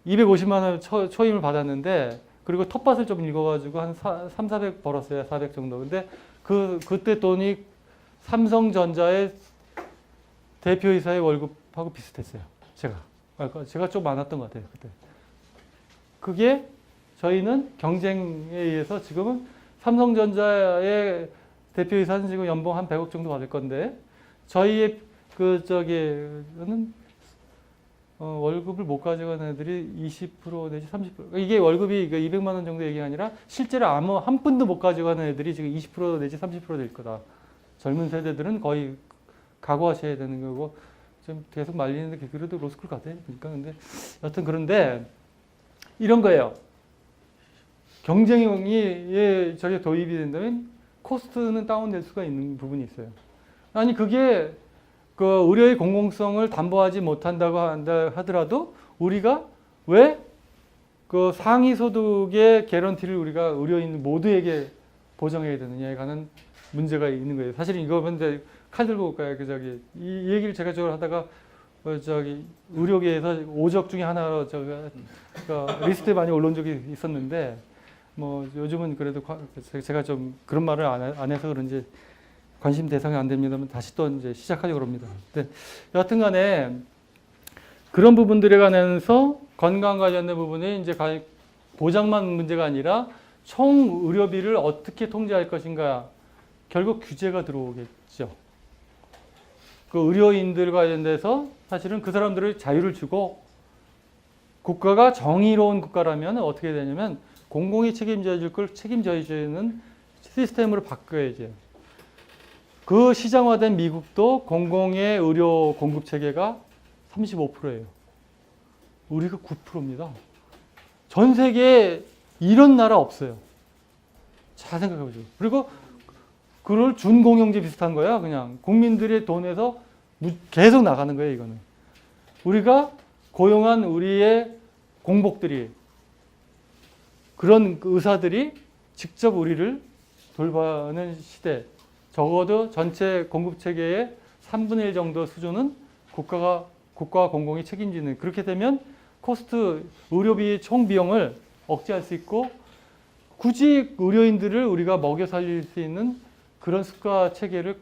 Speaker 1: 250만 원 초임을 받았는데, 그리고 텃밭을 좀 읽어가지고 한 300-400 벌었어요. 400 정도. 근데 그때 돈이 삼성전자의 대표이사의 월급하고 비슷했어요. 제가 좀 많았던 것 같아요. 그때. 그게 저희는 경쟁에 의해서 지금은 삼성전자의 대표이사는 지금 연봉 한 100억 정도 받을 건데, 저희의 는 월급을 못 가져가는 애들이 20% 내지 30%. 이게 월급이 200만 원 정도 얘기가 아니라 실제로 아무 한 푼도 못 가져가는 애들이 지금 20% 내지 30% 될 거다. 젊은 세대들은 거의 각오하셔야 되는 거고, 좀 계속 말리는데 그래도 로스쿨 같아요. 그러니까 근데 여튼 그런데 이런 거예요. 경쟁이 저게 도입이 된다면 코스트는 다운될 수가 있는 부분이 있어요. 아니 그게 의료의 공공성을 담보하지 못한다고 하더라도 우리가 왜 상위 소득의 개런티를 우리가 의료인 모두에게 보장해야 되느냐에 관한 문제가 있는 거예요. 사실 이거 근데 칼 들고 올까요? 이 얘기를 제가 하다가 의료계에서 오적 중에 하나로 리스트에 많이 올라온 적이 있었는데, 요즘은 그래도 제가 좀 그런 말을 안 해서 그런지 관심 대상이 안 됩니다만 다시 또 이제 시작하려고 합니다. 근데 여하튼 간에 그런 부분들에 관해서 건강 관련된 부분이 이제 보장만 문제가 아니라 총 의료비를 어떻게 통제할 것인가, 결국 규제가 들어오겠죠. 의료인들 관련돼서 사실은 그 사람들을 자유를 주고, 국가가 정의로운 국가라면 어떻게 되냐면 공공이 책임져야 줄 걸 책임져야 주는 시스템으로 바꿔야죠. 그 시장화된 미국도 공공의 의료 공급 체계가 35%예요. 우리가 9%입니다. 전 세계에 이런 나라 없어요. 잘 생각해보죠. 그리고 그걸 준공영제 비슷한 거야. 그냥 국민들의 돈에서 계속 나가는 거예요. 이거는. 우리가 고용한 우리의 공복들이, 그런 의사들이 직접 우리를 돌보는 시대. 적어도 전체 공급체계의 3분의 1 정도 수준은 국가와 공공이 책임지는, 그렇게 되면 코스트, 의료비 총 비용을 억제할 수 있고, 굳이 의료인들을 우리가 먹여 살릴 수 있는 그런 수가 체계를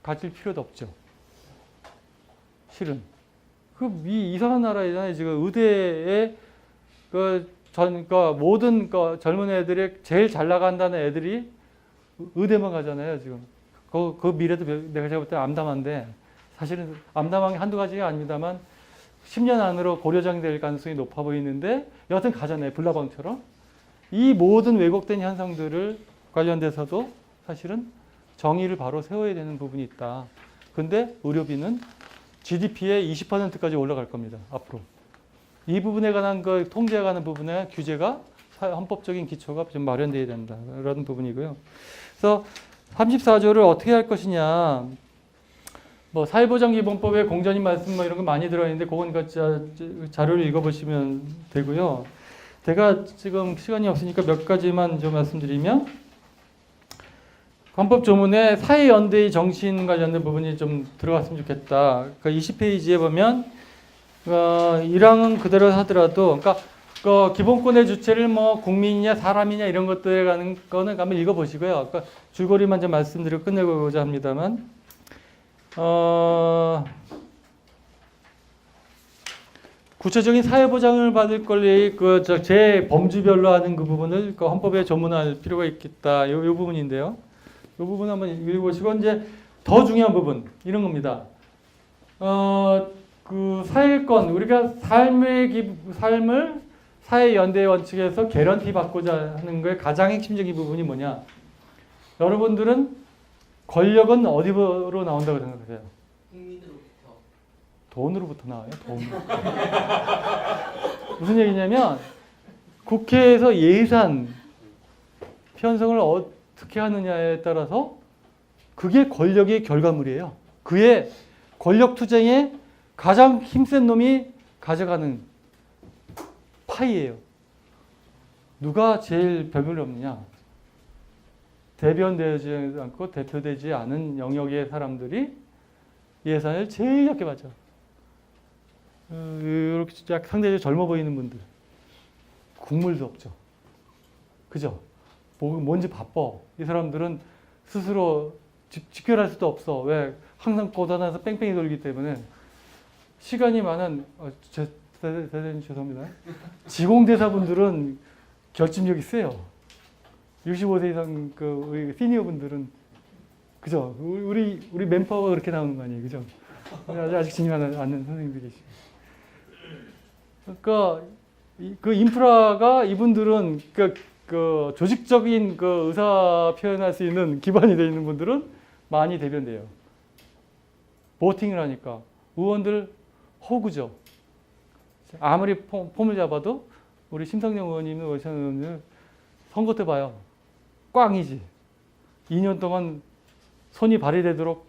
Speaker 1: 가질 필요도 없죠. 실은. 이상한 나라잖아요. 지금 의대에 그러니까 모든 젊은 애들이 제일 잘 나간다는 애들이 의대만 가잖아요. 지금. 그 미래도 내가 제가 볼 때 암담한데, 사실은 암담한 게 한두 가지가 아닙니다만 10년 안으로 고려장이 될 가능성이 높아 보이는데 여하튼 가잖아요. 불나방처럼. 이 모든 왜곡된 현상들을 관련돼서도 사실은 정의를 바로 세워야 되는 부분이 있다. 근데 의료비는 GDP의 20%까지 올라갈 겁니다. 앞으로. 이 부분에 관한 통제에 관한 부분의 규제가 헌법적인 기초가 좀 마련돼야 된다. 라는 부분이고요. 그래서 34조를 어떻게 할 것이냐. 뭐 사회보장기본법에 공전인 말씀 뭐 이런 거 많이 들어있는데 그건 자료를 읽어보시면 되고요. 제가 지금 시간이 없으니까 몇 가지만 좀 말씀드리면, 헌법 조문에 사회연대의 정신 관련된 부분이 좀 들어갔으면 좋겠다. 그러니까 20페이지에 보면 1항은 그대로 하더라도, 그러니까 기본권의 주체를 뭐 국민이냐 사람이냐 이런 것들에 관한 거는 한번 읽어보시고요. 그러니까 줄거리만 좀 말씀드리고 끝내고자 합니다만, 구체적인 사회보장을 받을 권리, 제 범주별로 하는 그 부분을 헌법에 조문할 필요가 있겠다. 이 부분인데요. 이 부분 한번 읽어보시고, 이제 더 중요한 부분, 이런 겁니다. 사회권, 우리가 삶을 사회연대 원칙에서 개런티 받고자 하는 거에 가장 핵심적인 부분이 뭐냐. 여러분들은 권력은 어디로 나온다고 생각하세요?
Speaker 2: 국민으로부터.
Speaker 1: 돈으로부터 나와요. 무슨 얘기냐면 국회에서 예산 편성을 어떻게 하느냐에 따라서 그게 권력의 결과물이에요. 그의 권력 투쟁에 가장 힘센 놈이 가져가는 파이예요. 누가 제일 별별 없느냐? 대변되지 않고 대표되지 않은 영역의 사람들이 예산을 제일 적게 받죠. 이렇게 상대적으로 젊어 보이는 분들. 국물도 없죠. 그죠? 뭔지 바빠. 이 사람들은 스스로 직결할 수도 없어. 왜? 항상 고단해서 뺑뺑이 돌기 때문에. 시간이 많은, 대단히 죄송합니다. 지공대사분들은 결집력이 세요. 65세 이상 우리 시니어 분들은, 그죠? 우리 맨파워가 그렇게 나오는 거 아니에요. 그죠? 아직 진입하지 않는 선생님들이 계시고. 그러니까 그 인프라가 이분들은 조직적인 의사 표현할 수 있는 기반이 되어 있는 분들은 많이 대변돼요. 보팅을 하니까 의원들 호구죠. 아무리 폼을 잡아도 우리 심상정 의원님은 원시현 의원님 선거 때 봐요. 꽝이지. 2년 동안 손이 발휘되도록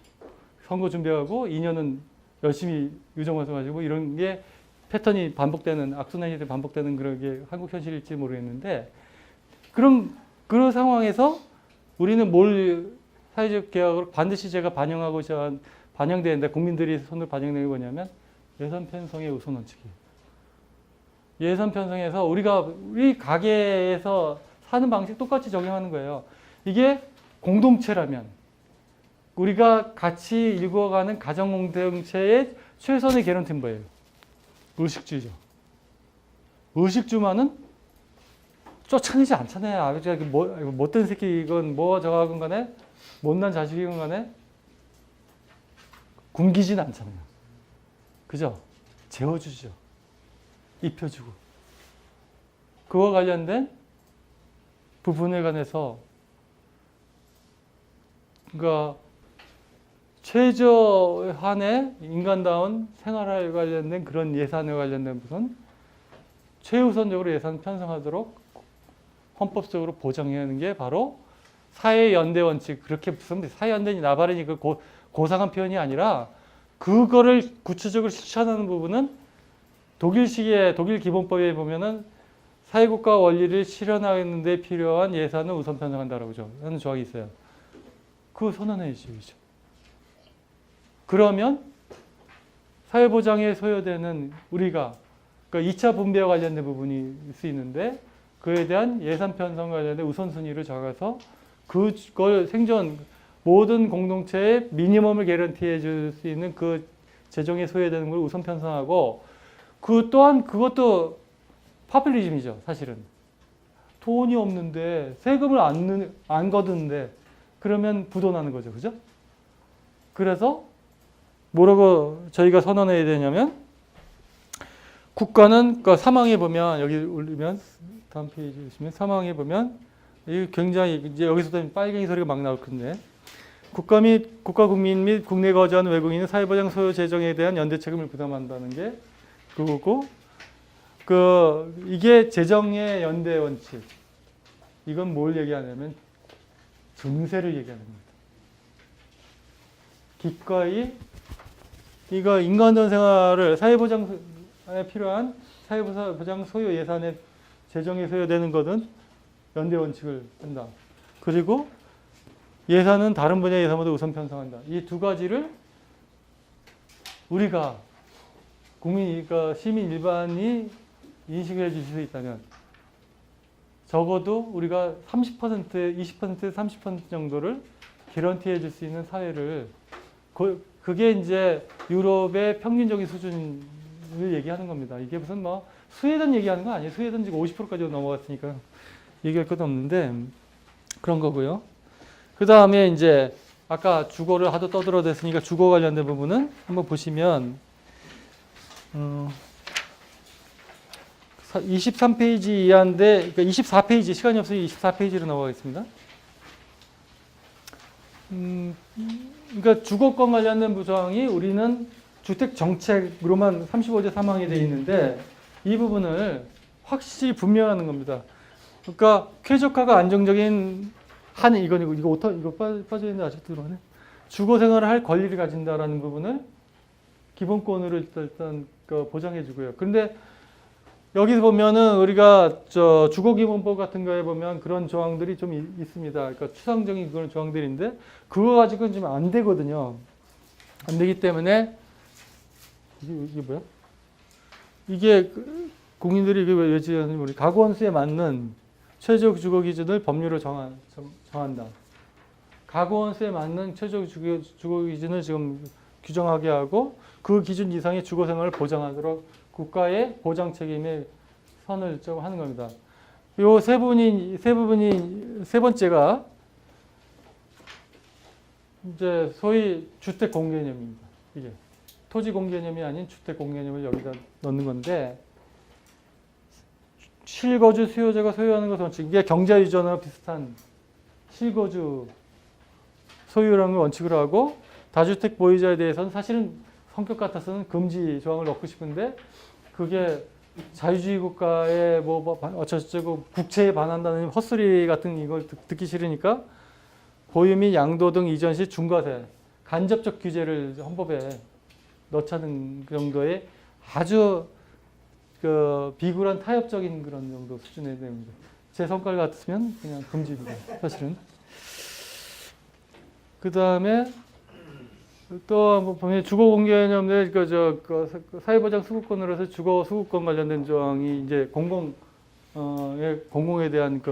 Speaker 1: 선거 준비하고 2년은 열심히 유정화해가지고 이런 게 패턴이 반복되는, 악순환이 반복되는 그런 게 한국 현실일지 모르겠는데, 그런 상황에서 우리는 사회적 개혁을 반드시 제가 반영돼야 된다. 국민들이 손을 반영되는 게 뭐냐면 예산 편성의 우선 원칙이에요. 예산 편성에서 우리 가게에서 사는 방식 똑같이 적용하는 거예요. 이게 공동체라면, 우리가 같이 일구어가는 가정 공동체의 최선의 개런티는 뭐예요? 의식주의죠. 의식주만은 쫓아내지 않잖아요. 아버지가 못된 새끼이건 저하건 간에, 못난 자식이건 간에 굶기진 않잖아요. 그죠? 재워주죠. 입혀주고. 그와 관련된 부분에 관해서, 그러니까 최저한의 인간다운 생활에 관련된 그런 예산에 관련된 부분 최우선적으로 예산 편성하도록 헌법적으로 보장해야 하는 게 바로 사회연대 원칙. 그렇게 무슨 사회연대니 나발이니 그 고상한 표현이 아니라 그거를 구체적으로 실천하는 부분은 독일식의 독일 기본법에 보면은 사회국가 원리를 실현하는 데 필요한 예산을 우선 편성한다라고 하는 조항이 있어요. 그거 선언해야죠. 그러면 사회보장에 소요되는 우리가 그러니까 2차 분배와 관련된 부분이 있을 수 있는데 그에 대한 예산 편성 관련된 우선순위를 정해서 그걸 생존 모든 공동체의 미니멈을 개런티해 줄 수 있는 그 재정에 소요되는 걸 우선 편성하고 그 또한 그것도 파퓰리즘이죠. 사실은. 돈이 없는데 세금을 안 거두는데 그러면 부도나는 거죠. 그죠? 그래서 뭐라고 저희가 선언해야 되냐면 국가는 그 사망에 보면 여기 올리면 다음 페이지 보시면 사망에 보면 이 굉장히 이제 여기서도 빨갱이 소리가 막 나올 건데 국가 및 국가 국민 및 국내 거주하는 외국인은 사회보장 소요 재정에 대한 연대 책임을 부담한다는 게 그거고 이게 재정의 연대 원칙. 이건 뭘 얘기하냐면 증세를 얘기하는 겁니다. 기꺼이 이거 인간전 생활을 사회보장에 필요한 사회보장 소요 예산에 재정에 소요되는 것은 연대 원칙을 한다. 그리고 예산은 다른 분야 예산보다 우선 편성한다. 이 두 가지를 우리가 국민, 그러니까 시민 일반이 인식해 주실 수 있다면 적어도 우리가 30%, 20%, 30% 정도를 개런티해 줄 수 있는 사회를 그게 이제 유럽의 평균적인 수준을 얘기하는 겁니다. 이게 무슨 뭐 스웨덴 얘기하는 거 아니에요. 스웨덴 지금 50%까지 넘어갔으니까 얘기할 것도 없는데 그런 거고요. 그 다음에 이제 아까 주거를 하도 떠들어댔으니까 주거 관련된 부분은 한번 보시면 23페이지 이하인데 그러니까 24페이지 시간이 없어서 24페이지로 넘어가겠습니다. 그러니까 주거권 관련된 부정이 우리는 주택 정책으로만 35조 3항이 되어 있는데 이 부분을 확실히 분명하는 겁니다. 그러니까 쾌적하고 안정적인 이거 빠져 있는데 아직도 들어오네. 주거 생활을 할 권리를 가진다라는 부분을 기본권으로 일단 보장해 주고요. 그런데 여기서 보면은 우리가 주거기본법 같은 거에 보면 그런 조항들이 좀 있습니다. 그러니까 추상적인 그런 조항들인데 그거 가지고는 지금 안 되거든요. 안 되기 때문에 이게 뭐야? 이게 국민들이 이게 왜 지었는지 모르겠어요. 가구 원수에 맞는 최저 주거 기준을 법률로 정한다. 가구 원수에 맞는 최저 주거 기준을 지금 규정하게 하고 그 기준 이상의 주거 생활을 보장하도록 국가의 보장 책임의 선을 좀 하는 겁니다. 요 세 번째가 이제 소위 주택 공개념입니다. 이게 토지 공개념이 아닌 주택 공개념을 여기다 넣는 건데 실거주 수요자가 소유하는 것은 원칙. 이게 경자유전과 비슷한 실거주 소유라는 걸 원칙으로 하고 다주택 보유자에 대해서는 사실은 성격 같아서는 금지 조항을 넣고 싶은데 그게 자유주의 국가의 어쩌고 국채에 반한다는 헛소리 같은 이걸 듣기 싫으니까 보유 및 양도 등 이전 시 중과세 간접적 규제를 헌법에 넣자는 정도의 아주 비굴한 타협적인 그런 정도 수준의 내용입니다. 제 성깔 같으면 그냥 금지입니다. 사실은. 그 다음에 또 보면 주거 공개념의 사회보장 수급권으로서 주거 수급권 관련된 조항이 이제 공공에 대한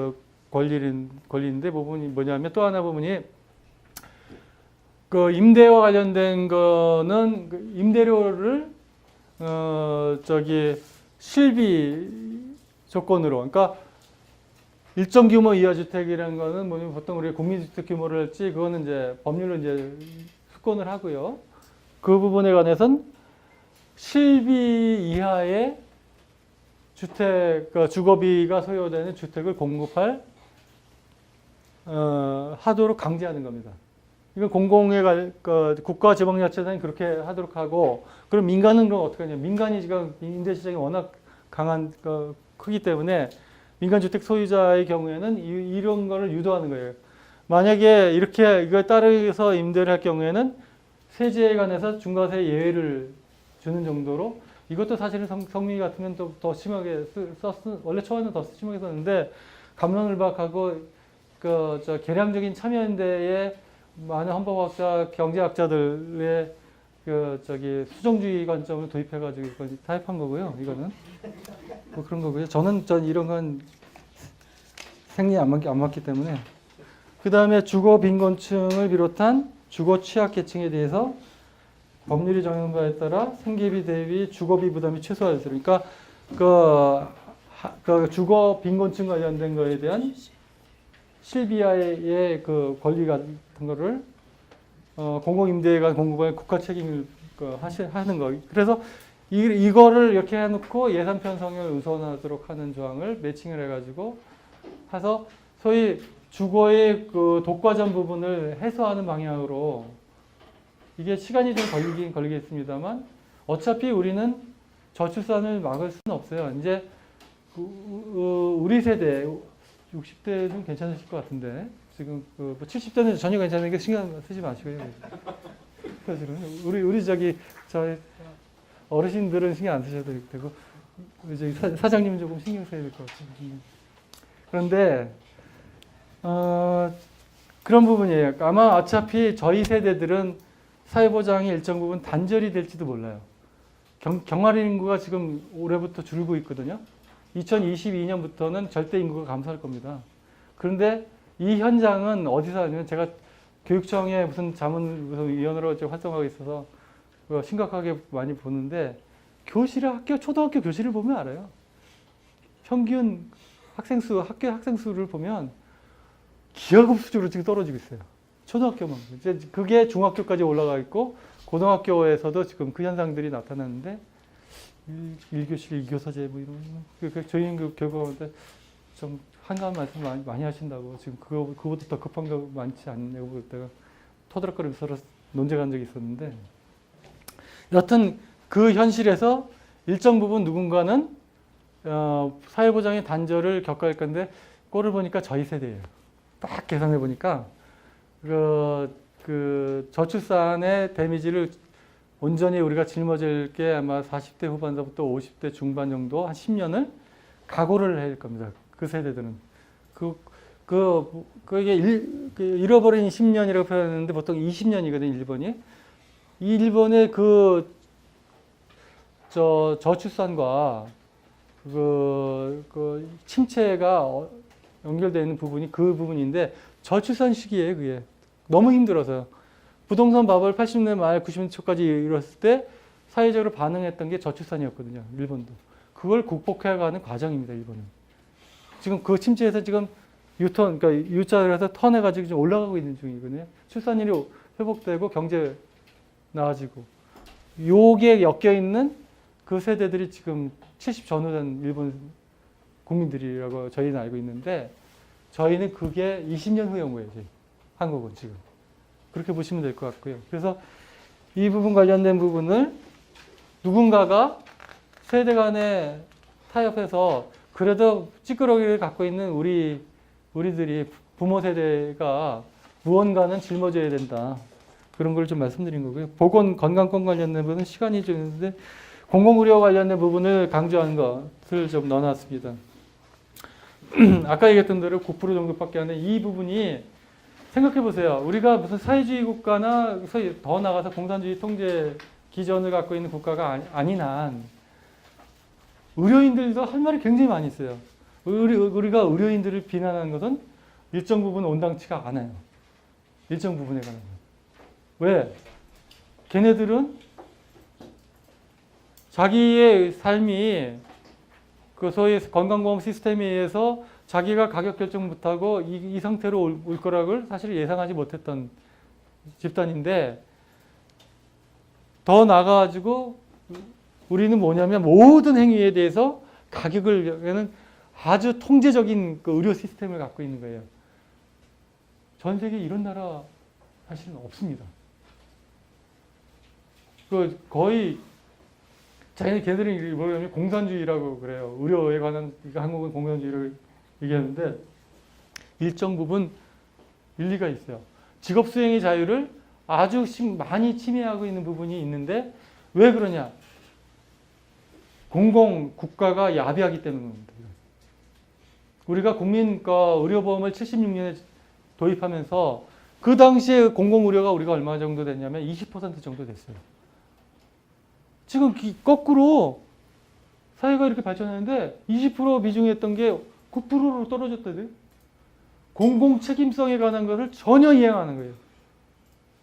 Speaker 1: 권리인데 부분이 뭐냐면 또 하나 부분이 임대와 관련된 거는 임대료를 실비 조건으로 그러니까 일정 규모 이하 주택이라는 거는 뭐냐면 보통 우리 국민주택 규모를 할지 그거는 이제 법률로 이제 수권을 하고요. 그 부분에 관해서는 실비 이하의 주택, 주거비가 소요되는 주택을 공급할 하도록 강제하는 겁니다. 이건 국가 지방자치단이 그렇게 하도록 하고, 그럼 민간은 그럼 어떻게 하냐? 민간이 지금 임대시장이 워낙 강한 크기 때문에 민간주택 소유자의 경우에는 이런 거를 유도하는 거예요. 만약에 이렇게 이거에 따라서 임대를 할 경우에는 세제에 관해서 중과세 예외를 주는 정도로, 이것도 사실은 성민이 같으면 더 심하게 원래 초반에는 더 심하게 썼는데, 감론을박하고 개량적인 참여연대의 많은 헌법학자, 경제학자들의 수정주의 관점을 도입해가지고 이건 타협한 거고요. 이거는 뭐 그런 거고요. 전 이런 건 생리에 안 맞기 때문에. 그 다음에 주거 빈곤층을 비롯한 주거 취약계층에 대해서 법률이 정한 바에 따라 생계비 대비 주거비 부담이 최소화됐어요. 그러니까 그 주거 빈곤층 관련된 거에 대한 실비아의 그 권리 같은 거를 공공임대가 공급할 국가 책임을 하는 거. 그래서 이거를 이렇게 해놓고 예산 편성을 우선하도록 하는 조항을 매칭을 해가지고 해서 소위 주거의 그 독과점 부분을 해소하는 방향으로, 이게 시간이 좀 걸리겠습니다만 어차피 우리는 저출산을 막을 수는 없어요. 이제 우리 세대 60대는 괜찮으실 것 같은데, 지금 뭐 70대는 전혀 괜찮으니까 신경 쓰지 마시고요. 우리 저희 어르신들은 신경 안 쓰셔도 되고, 저기 사장님 조금 신경 써야 될 것 같아요. 그런데 그런 부분이에요. 아마 어차피 저희 세대들은 사회보장이 일정 부분 단절이 될지도 몰라요. 경활 인구가 지금 올해부터 줄고 있거든요. 2022년부터는 절대 인구가 감소할 겁니다. 그런데 이 현장은 어디서 하냐면, 제가 교육청에 무슨 자문위원으로 활동하고 있어서 심각하게 많이 보는데, 초등학교 교실을 보면 알아요. 평균 학교 학생 수를 보면 기하급수적으로 지금 떨어지고 있어요. 초등학교만. 이제 그게 중학교까지 올라가 있고, 고등학교에서도 지금 그 현상들이 나타나는데, 1교실 2교사제 뭐 이런, 저희는 그 교육하는데 좀 한가한 말씀 많이 하신다고, 지금 그거보다 더 급한 거 많지 않냐고 볼 때가 토드락거리면서 서로 논쟁한 적이 있었는데, 여튼 그 현실에서 일정 부분 누군가는 사회보장의 단절을 겪어야 할 건데, 꼴을 보니까 저희 세대예요. 딱 계산해 보니까 그 저출산의 데미지를 온전히 우리가 짊어질 게 아마 40대 후반서부터 50대 중반 정도, 한 10년을 각오를 해야 할 겁니다. 그 세대들은. 그게 잃어버린 10년이라고 표현하는데 보통 20년이거든요, 일본이. 이 일본의 저출산과 그 침체가 연결되어 있는 부분이 그 부분인데, 저출산 시기에 그게 너무 힘들어서 부동산 바블 80년대 말 90년대 초까지 이뤘을 때 사회적으로 반응했던 게 저출산이었거든요. 일본도. 그걸 극복해가는 과정입니다. 일본은. 지금 그 침체에서 지금 그러니까 U자를 해서 턴해가지고 지금 올라가고 있는 중이거든요. 출산율이 회복되고 경제 나아지고. 요게 엮여있는 그 세대들이 지금 70 전후된 일본 국민들이라고 저희는 알고 있는데, 저희는 그게 20년 후에 온 거예요. 한국은 지금. 그렇게 보시면 될 것 같고요. 그래서 이 부분 관련된 부분을 누군가가 세대 간에 타협해서 그래도 찌끄러기를 갖고 있는 우리들이 부모 세대가 무언가는 짊어져야 된다. 그런 걸 좀 말씀드린 거고요. 보건 건강권 관련된 부분은 시간이 좀 있는데, 공공의료 관련된 부분을 강조하는 것을 좀 넣어놨습니다. 아까 얘기했던 대로 9% 정도밖에 안 돼. 이 부분이 생각해 보세요. 우리가 무슨 사회주의 국가나 더 나가서 공산주의 통제 기전을 갖고 있는 국가가 아닌 한 의료인들도 할 말이 굉장히 많이 있어요. 우리가 의료인들을 비난하는 것은 일정 부분 온당치가 않아요. 일정 부분에 관해서. 왜? 걔네들은 자기의 삶이 그 소위 건강보험 시스템에 의해서 자기가 가격 결정 못하고 이 상태로 올 거라고 사실 예상하지 못했던 집단인데, 더 나아가지고 우리는 뭐냐면 모든 행위에 대해서 가격을 아주 통제적인 그 의료 시스템을 갖고 있는 거예요. 전 세계 이런 나라 사실은 없습니다. 그 거의 걔네들이 뭐냐면 공산주의라고 그래요. 의료에 관한 한국은 공산주의를 얘기하는데 일정 부분 일리가 있어요. 직업 수행의 자유를 아주 많이 침해하고 있는 부분이 있는데 왜 그러냐? 국가가 야비하기 때문입니다. 우리가 국민과 의료보험을 76년에 도입하면서 그 당시에 공공의료가 우리가 얼마 정도 됐냐면 20% 정도 됐어요. 지금 거꾸로 사회가 이렇게 발전하는데 20% 비중이었던 게 9%로 떨어졌다고요. 공공 책임성에 관한 것을 전혀 이행하는 거예요.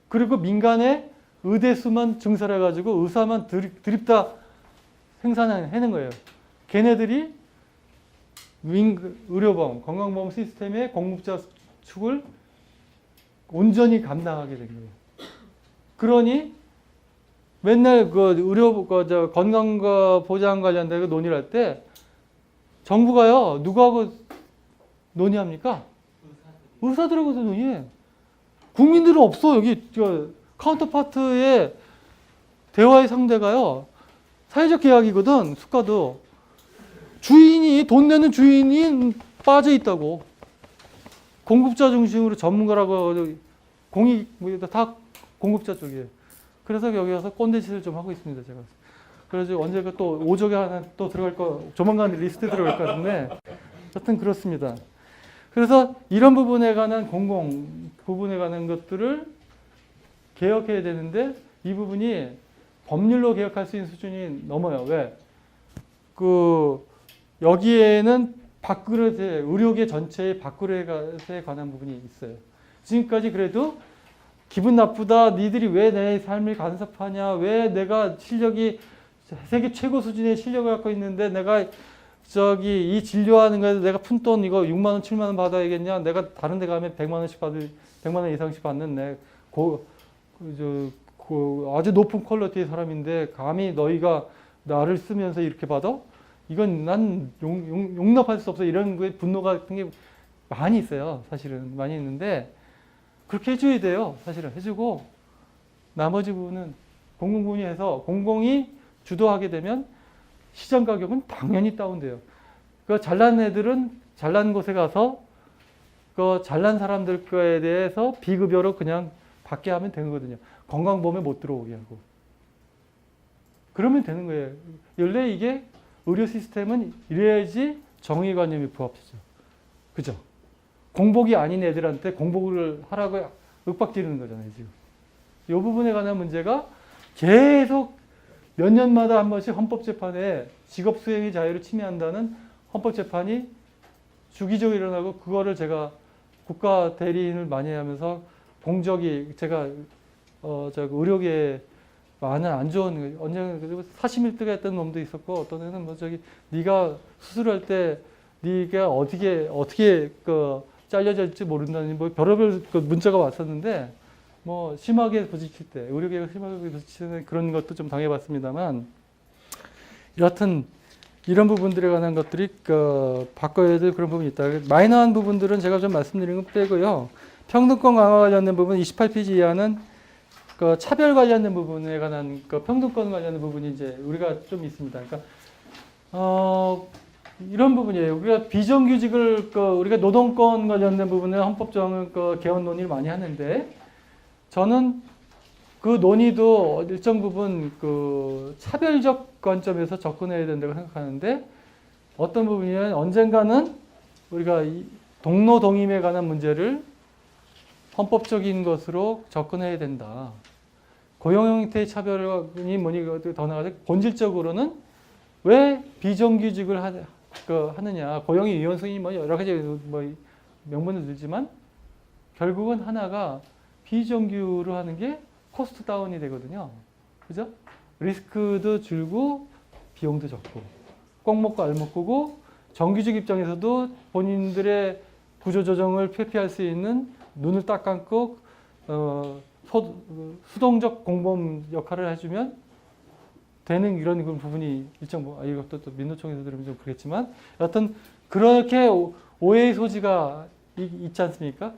Speaker 1: 그리고 민간의 의대 수만 증설해가지고 의사만 드립다 생산해낸 거예요. 걔네들이 의료보험, 건강보험 시스템의 공급자 축을 온전히 감당하게 된 거예요. 그러니 맨날 건강과 보장 관련된 논의를 할 때 정부가요, 누구하고 논의합니까? 의사들하고도 논의해. 국민들은 없어. 여기 카운터파트의 대화의 상대가요, 사회적 계약이거든. 수가도 주인이 돈 내는 주인이 빠져 있다고. 공급자 중심으로 전문가라고 공익 다 공급자 쪽이에요. 그래서 여기 와서 꼰대 짓을 좀 하고 있습니다, 제가. 그래서 언제가 또 오적에 하나 또 들어갈 거, 조만간 리스트에 들어갈 것 같은데, 하여튼 그렇습니다. 그래서 이런 부분에 관한 부분에 관한 것들을 개혁해야 되는데 이 부분이 법률로 개혁할 수 있는 수준이 넘어요. 왜? 여기에는 의료계 전체의 밥그릇에 관한 부분이 있어요. 지금까지 그래도 기분 나쁘다. 니들이 왜 내 삶을 간섭하냐. 왜 내가 실력이 세계 최고 수준의 실력을 갖고 있는데 내가 이 진료하는 거에서 내가 푼돈 이거 6만 원, 7만 원 받아야겠냐. 내가 다른 데 가면 100만 원 이상씩 받는 아주 높은 퀄리티의 사람인데 감히 너희가 나를 쓰면서 이렇게 받아? 이건 난 용납할 수 없어. 이런 거에 분노 같은 게 많이 있어요. 사실은 많이 있는데 그렇게 해줘야 돼요. 사실은 해주고 나머지 부분은 공공분이 해서 공공이 주도하게 되면 시장 가격은 당연히 다운돼요. 잘난 애들은 잘난 곳에 가서 잘난 사람들 거에 대해서 비급여로 그냥 받게 하면 되는 거거든요. 건강보험에 못 들어오게 하고. 그러면 되는 거예요. 원래 이게 의료 시스템은 이래야지 정의관념이 부합되죠. 그죠? 공복이 아닌 애들한테 공복을 하라고 윽박지르는 거잖아요, 지금. 이 부분에 관한 문제가 계속 몇 년마다 한 번씩 헌법재판에 직업수행의 자유를 침해한다는 헌법재판이 주기적으로 일어나고 그거를 제가 국가 대리인을 많이 하면서 제가 의료계에 많은 안 좋은 언젠가 사심일득가 했던 놈도 있었고 어떤 애는 네가 수술할 때 네가 어떻게 잘려질지 모른다는 별의별 문자가 왔었는데 심하게 부딪힐 때 의료계가 심하게 부딪히는 그런 것도 좀 당해봤습니다만 여하튼 이런 부분들에 관한 것들이 바꿔야 될 그런 부분이 있다. 마이너한 부분들은 제가 좀 말씀드린 건 빼고요. 평등권 강화 관련된 부분 28페이지 이하는 차별 관련된 부분에 관한 평등권 관련된 부분이 이제 우리가 좀 있습니다. 그러니까 이런 부분이에요. 우리가 비정규직을 우리가 노동권 관련된 부분에 헌법정 개헌 논의를 많이 하는데 저는 그 논의도 일정 부분 차별적 관점에서 접근해야 된다고 생각하는데 어떤 부분이냐면 언젠가는 우리가 동로 동임에 관한 문제를 헌법적인 것으로 접근해야 된다. 고용 형태의 차별이 뭐니 더 나아가서 본질적으로는 왜 비정규직을 하느냐. 고용의 유연성이 여러 가지 명분을 들지만 결국은 하나가 비정규로 하는 게 코스트 다운이 되거든요. 그죠? 리스크도 줄고 비용도 적고 꼭 먹고 알 먹고고 정규직 입장에서도 본인들의 구조조정을 회피할 수 있는 눈을 딱 감고 수동적 공범 역할을 해주면 되는 이런 부분이 이것도 또 민노총에서 들으면 좀 그렇겠지만 여하튼 그렇게 오해의 소지가 있지 않습니까?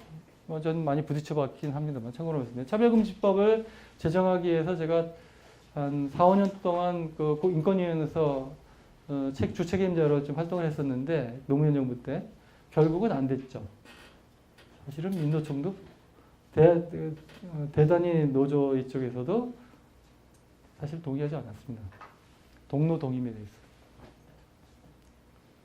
Speaker 1: 저는 많이 부딪혀봤긴 합니다만 참고로 말씀드립니다. 차별금지법을 제정하기 위해서 제가 한 4, 5년 동안 그 인권위원회에서 주책임자로 좀 활동을 했었는데 노무현 정부 때 결국은 안 됐죠. 사실은 민노총도 대단히 노조 이쪽에서도 사실 동의하지 않았습니다. 동로 동임에 대해서.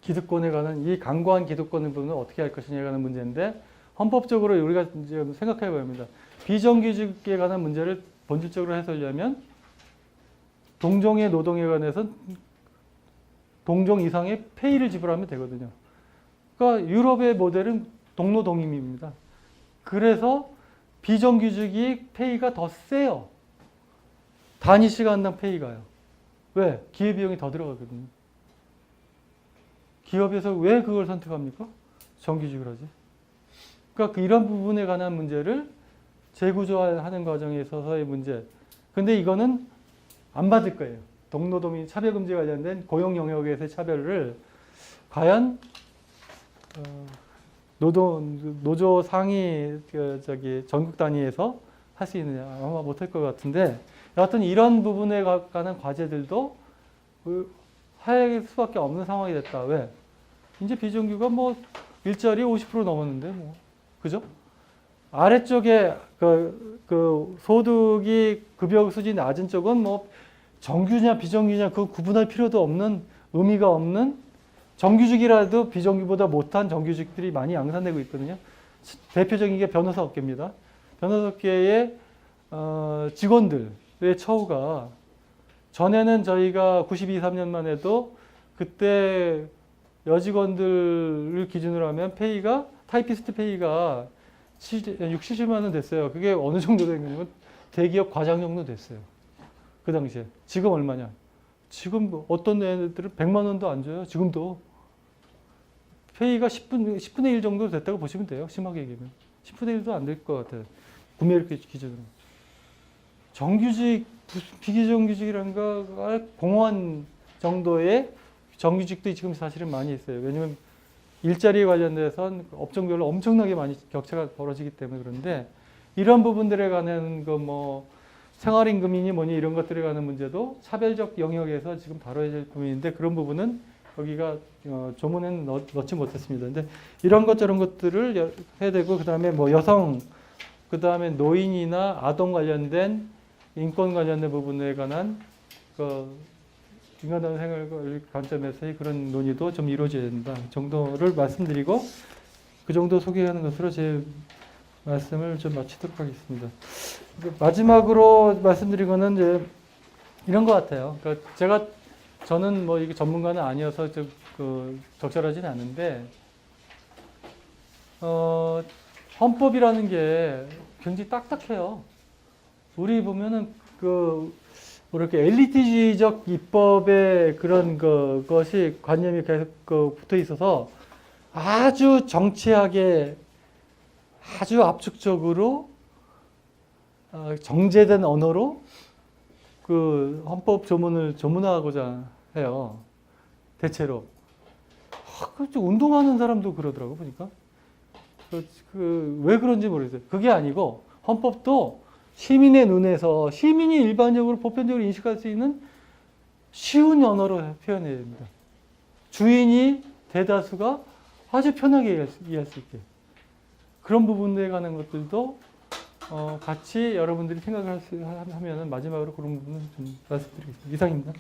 Speaker 1: 기득권에 관한 이 강고한 기득권의 부분을 어떻게 할 것이냐에 관한 문제인데 헌법적으로 우리가 이제 생각해 봐야 합니다. 비정규직에 관한 문제를 본질적으로 해소하려면 동종의 노동에 관해서 동종 이상의 페이를 지불하면 되거든요. 그러니까 유럽의 모델은 동로동임입니다. 그래서 비정규직이 페이가 더 세요. 단위 시간당 페이가요. 왜? 기회비용이 더 들어가거든요. 기업에서 왜 그걸 선택합니까? 정규직을 하지. 그러니까 이런 부분에 관한 문제를 재구조하는 과정에 있어서의 문제. 근데 이거는 안 받을 거예요. 동노동인 차별금지 관련된 고용 영역에서의 차별을 과연 노조 상위 전국 단위에서 할 수 있느냐 아마 못할 것 같은데 여하튼 이런 부분에 관한 과제들도 할 수밖에 없는 상황이 됐다. 왜? 이제 비정규가 뭐 일자리 50% 넘었는데 뭐 그죠? 아래쪽에 그 소득이 급여 수준이 낮은 쪽은 뭐 정규냐 비정규냐 그 구분할 필요도 없는 의미가 없는 정규직이라도 비정규보다 못한 정규직들이 많이 양산되고 있거든요. 대표적인 게 변호사 업계입니다. 변호사 업계의 직원들의 처우가 전에는 저희가 92, 3년만 해도 그때 여직원들을 기준으로 하면 페이가 타이피스트 페이가 60, 70만 원 됐어요. 그게 어느 정도 된 거냐면 대기업 과장 정도 됐어요. 그 당시에. 지금 얼마냐? 지금 어떤 애들은 100만 원도 안 줘요. 지금도. 페이가 10분의 1 정도 됐다고 보시면 돼요. 심하게 얘기하면. 10분의 1도 안 될 것 같아요. 구매력 기준으로. 정규직, 비정규직이라는 거 공허한 정도의 정규직도 지금 사실은 많이 있어요. 왜냐면 일자리에 관련돼서 업종별로 엄청나게 많이 격차가 벌어지기 때문에 그런데 이런 부분들에 관한 뭐 생활임금이니 뭐니 이런 것들에 관한 문제도 차별적 영역에서 지금 다뤄야 될 부분인데 그런 부분은 여기가 조문에는 넣지 못했습니다. 근데 이런 것 저런 것들을 해야 되고 그 다음에 뭐 여성, 그 다음에 노인이나 아동 관련된 인권 관련된 부분에 관한 인간다운 생활 관점에서의 그런 논의도 좀 이루어져야 된다 정도를 말씀드리고 그 정도 소개하는 것으로 제 말씀을 좀 마치도록 하겠습니다. 마지막으로 말씀드린 거는 이제 이런 것 같아요. 그러니까 저는 뭐 이게 전문가는 아니어서 적절하지는 않은데 헌법이라는 게 굉장히 딱딱해요. 우리 보면은 이렇게 엘리트주의적 입법의 그런 것이 관념이 계속 붙어 있어서 아주 정치하게 아주 압축적으로 정제된 언어로 그 헌법 조문을 조문하고자 해요. 대체로. 운동하는 사람도 그러더라고 보니까. 왜 그런지 모르겠어요. 그게 아니고 헌법도 시민의 눈에서 시민이 일반적으로 보편적으로 인식할 수 있는 쉬운 언어로 표현해야 됩니다. 주인이 대다수가 아주 편하게 이해할 수 있게. 그런 부분에 관한 것들도 같이 여러분들이 생각을 하면 마지막으로 그런 부분은 좀 말씀드리겠습니다. 이상입니다.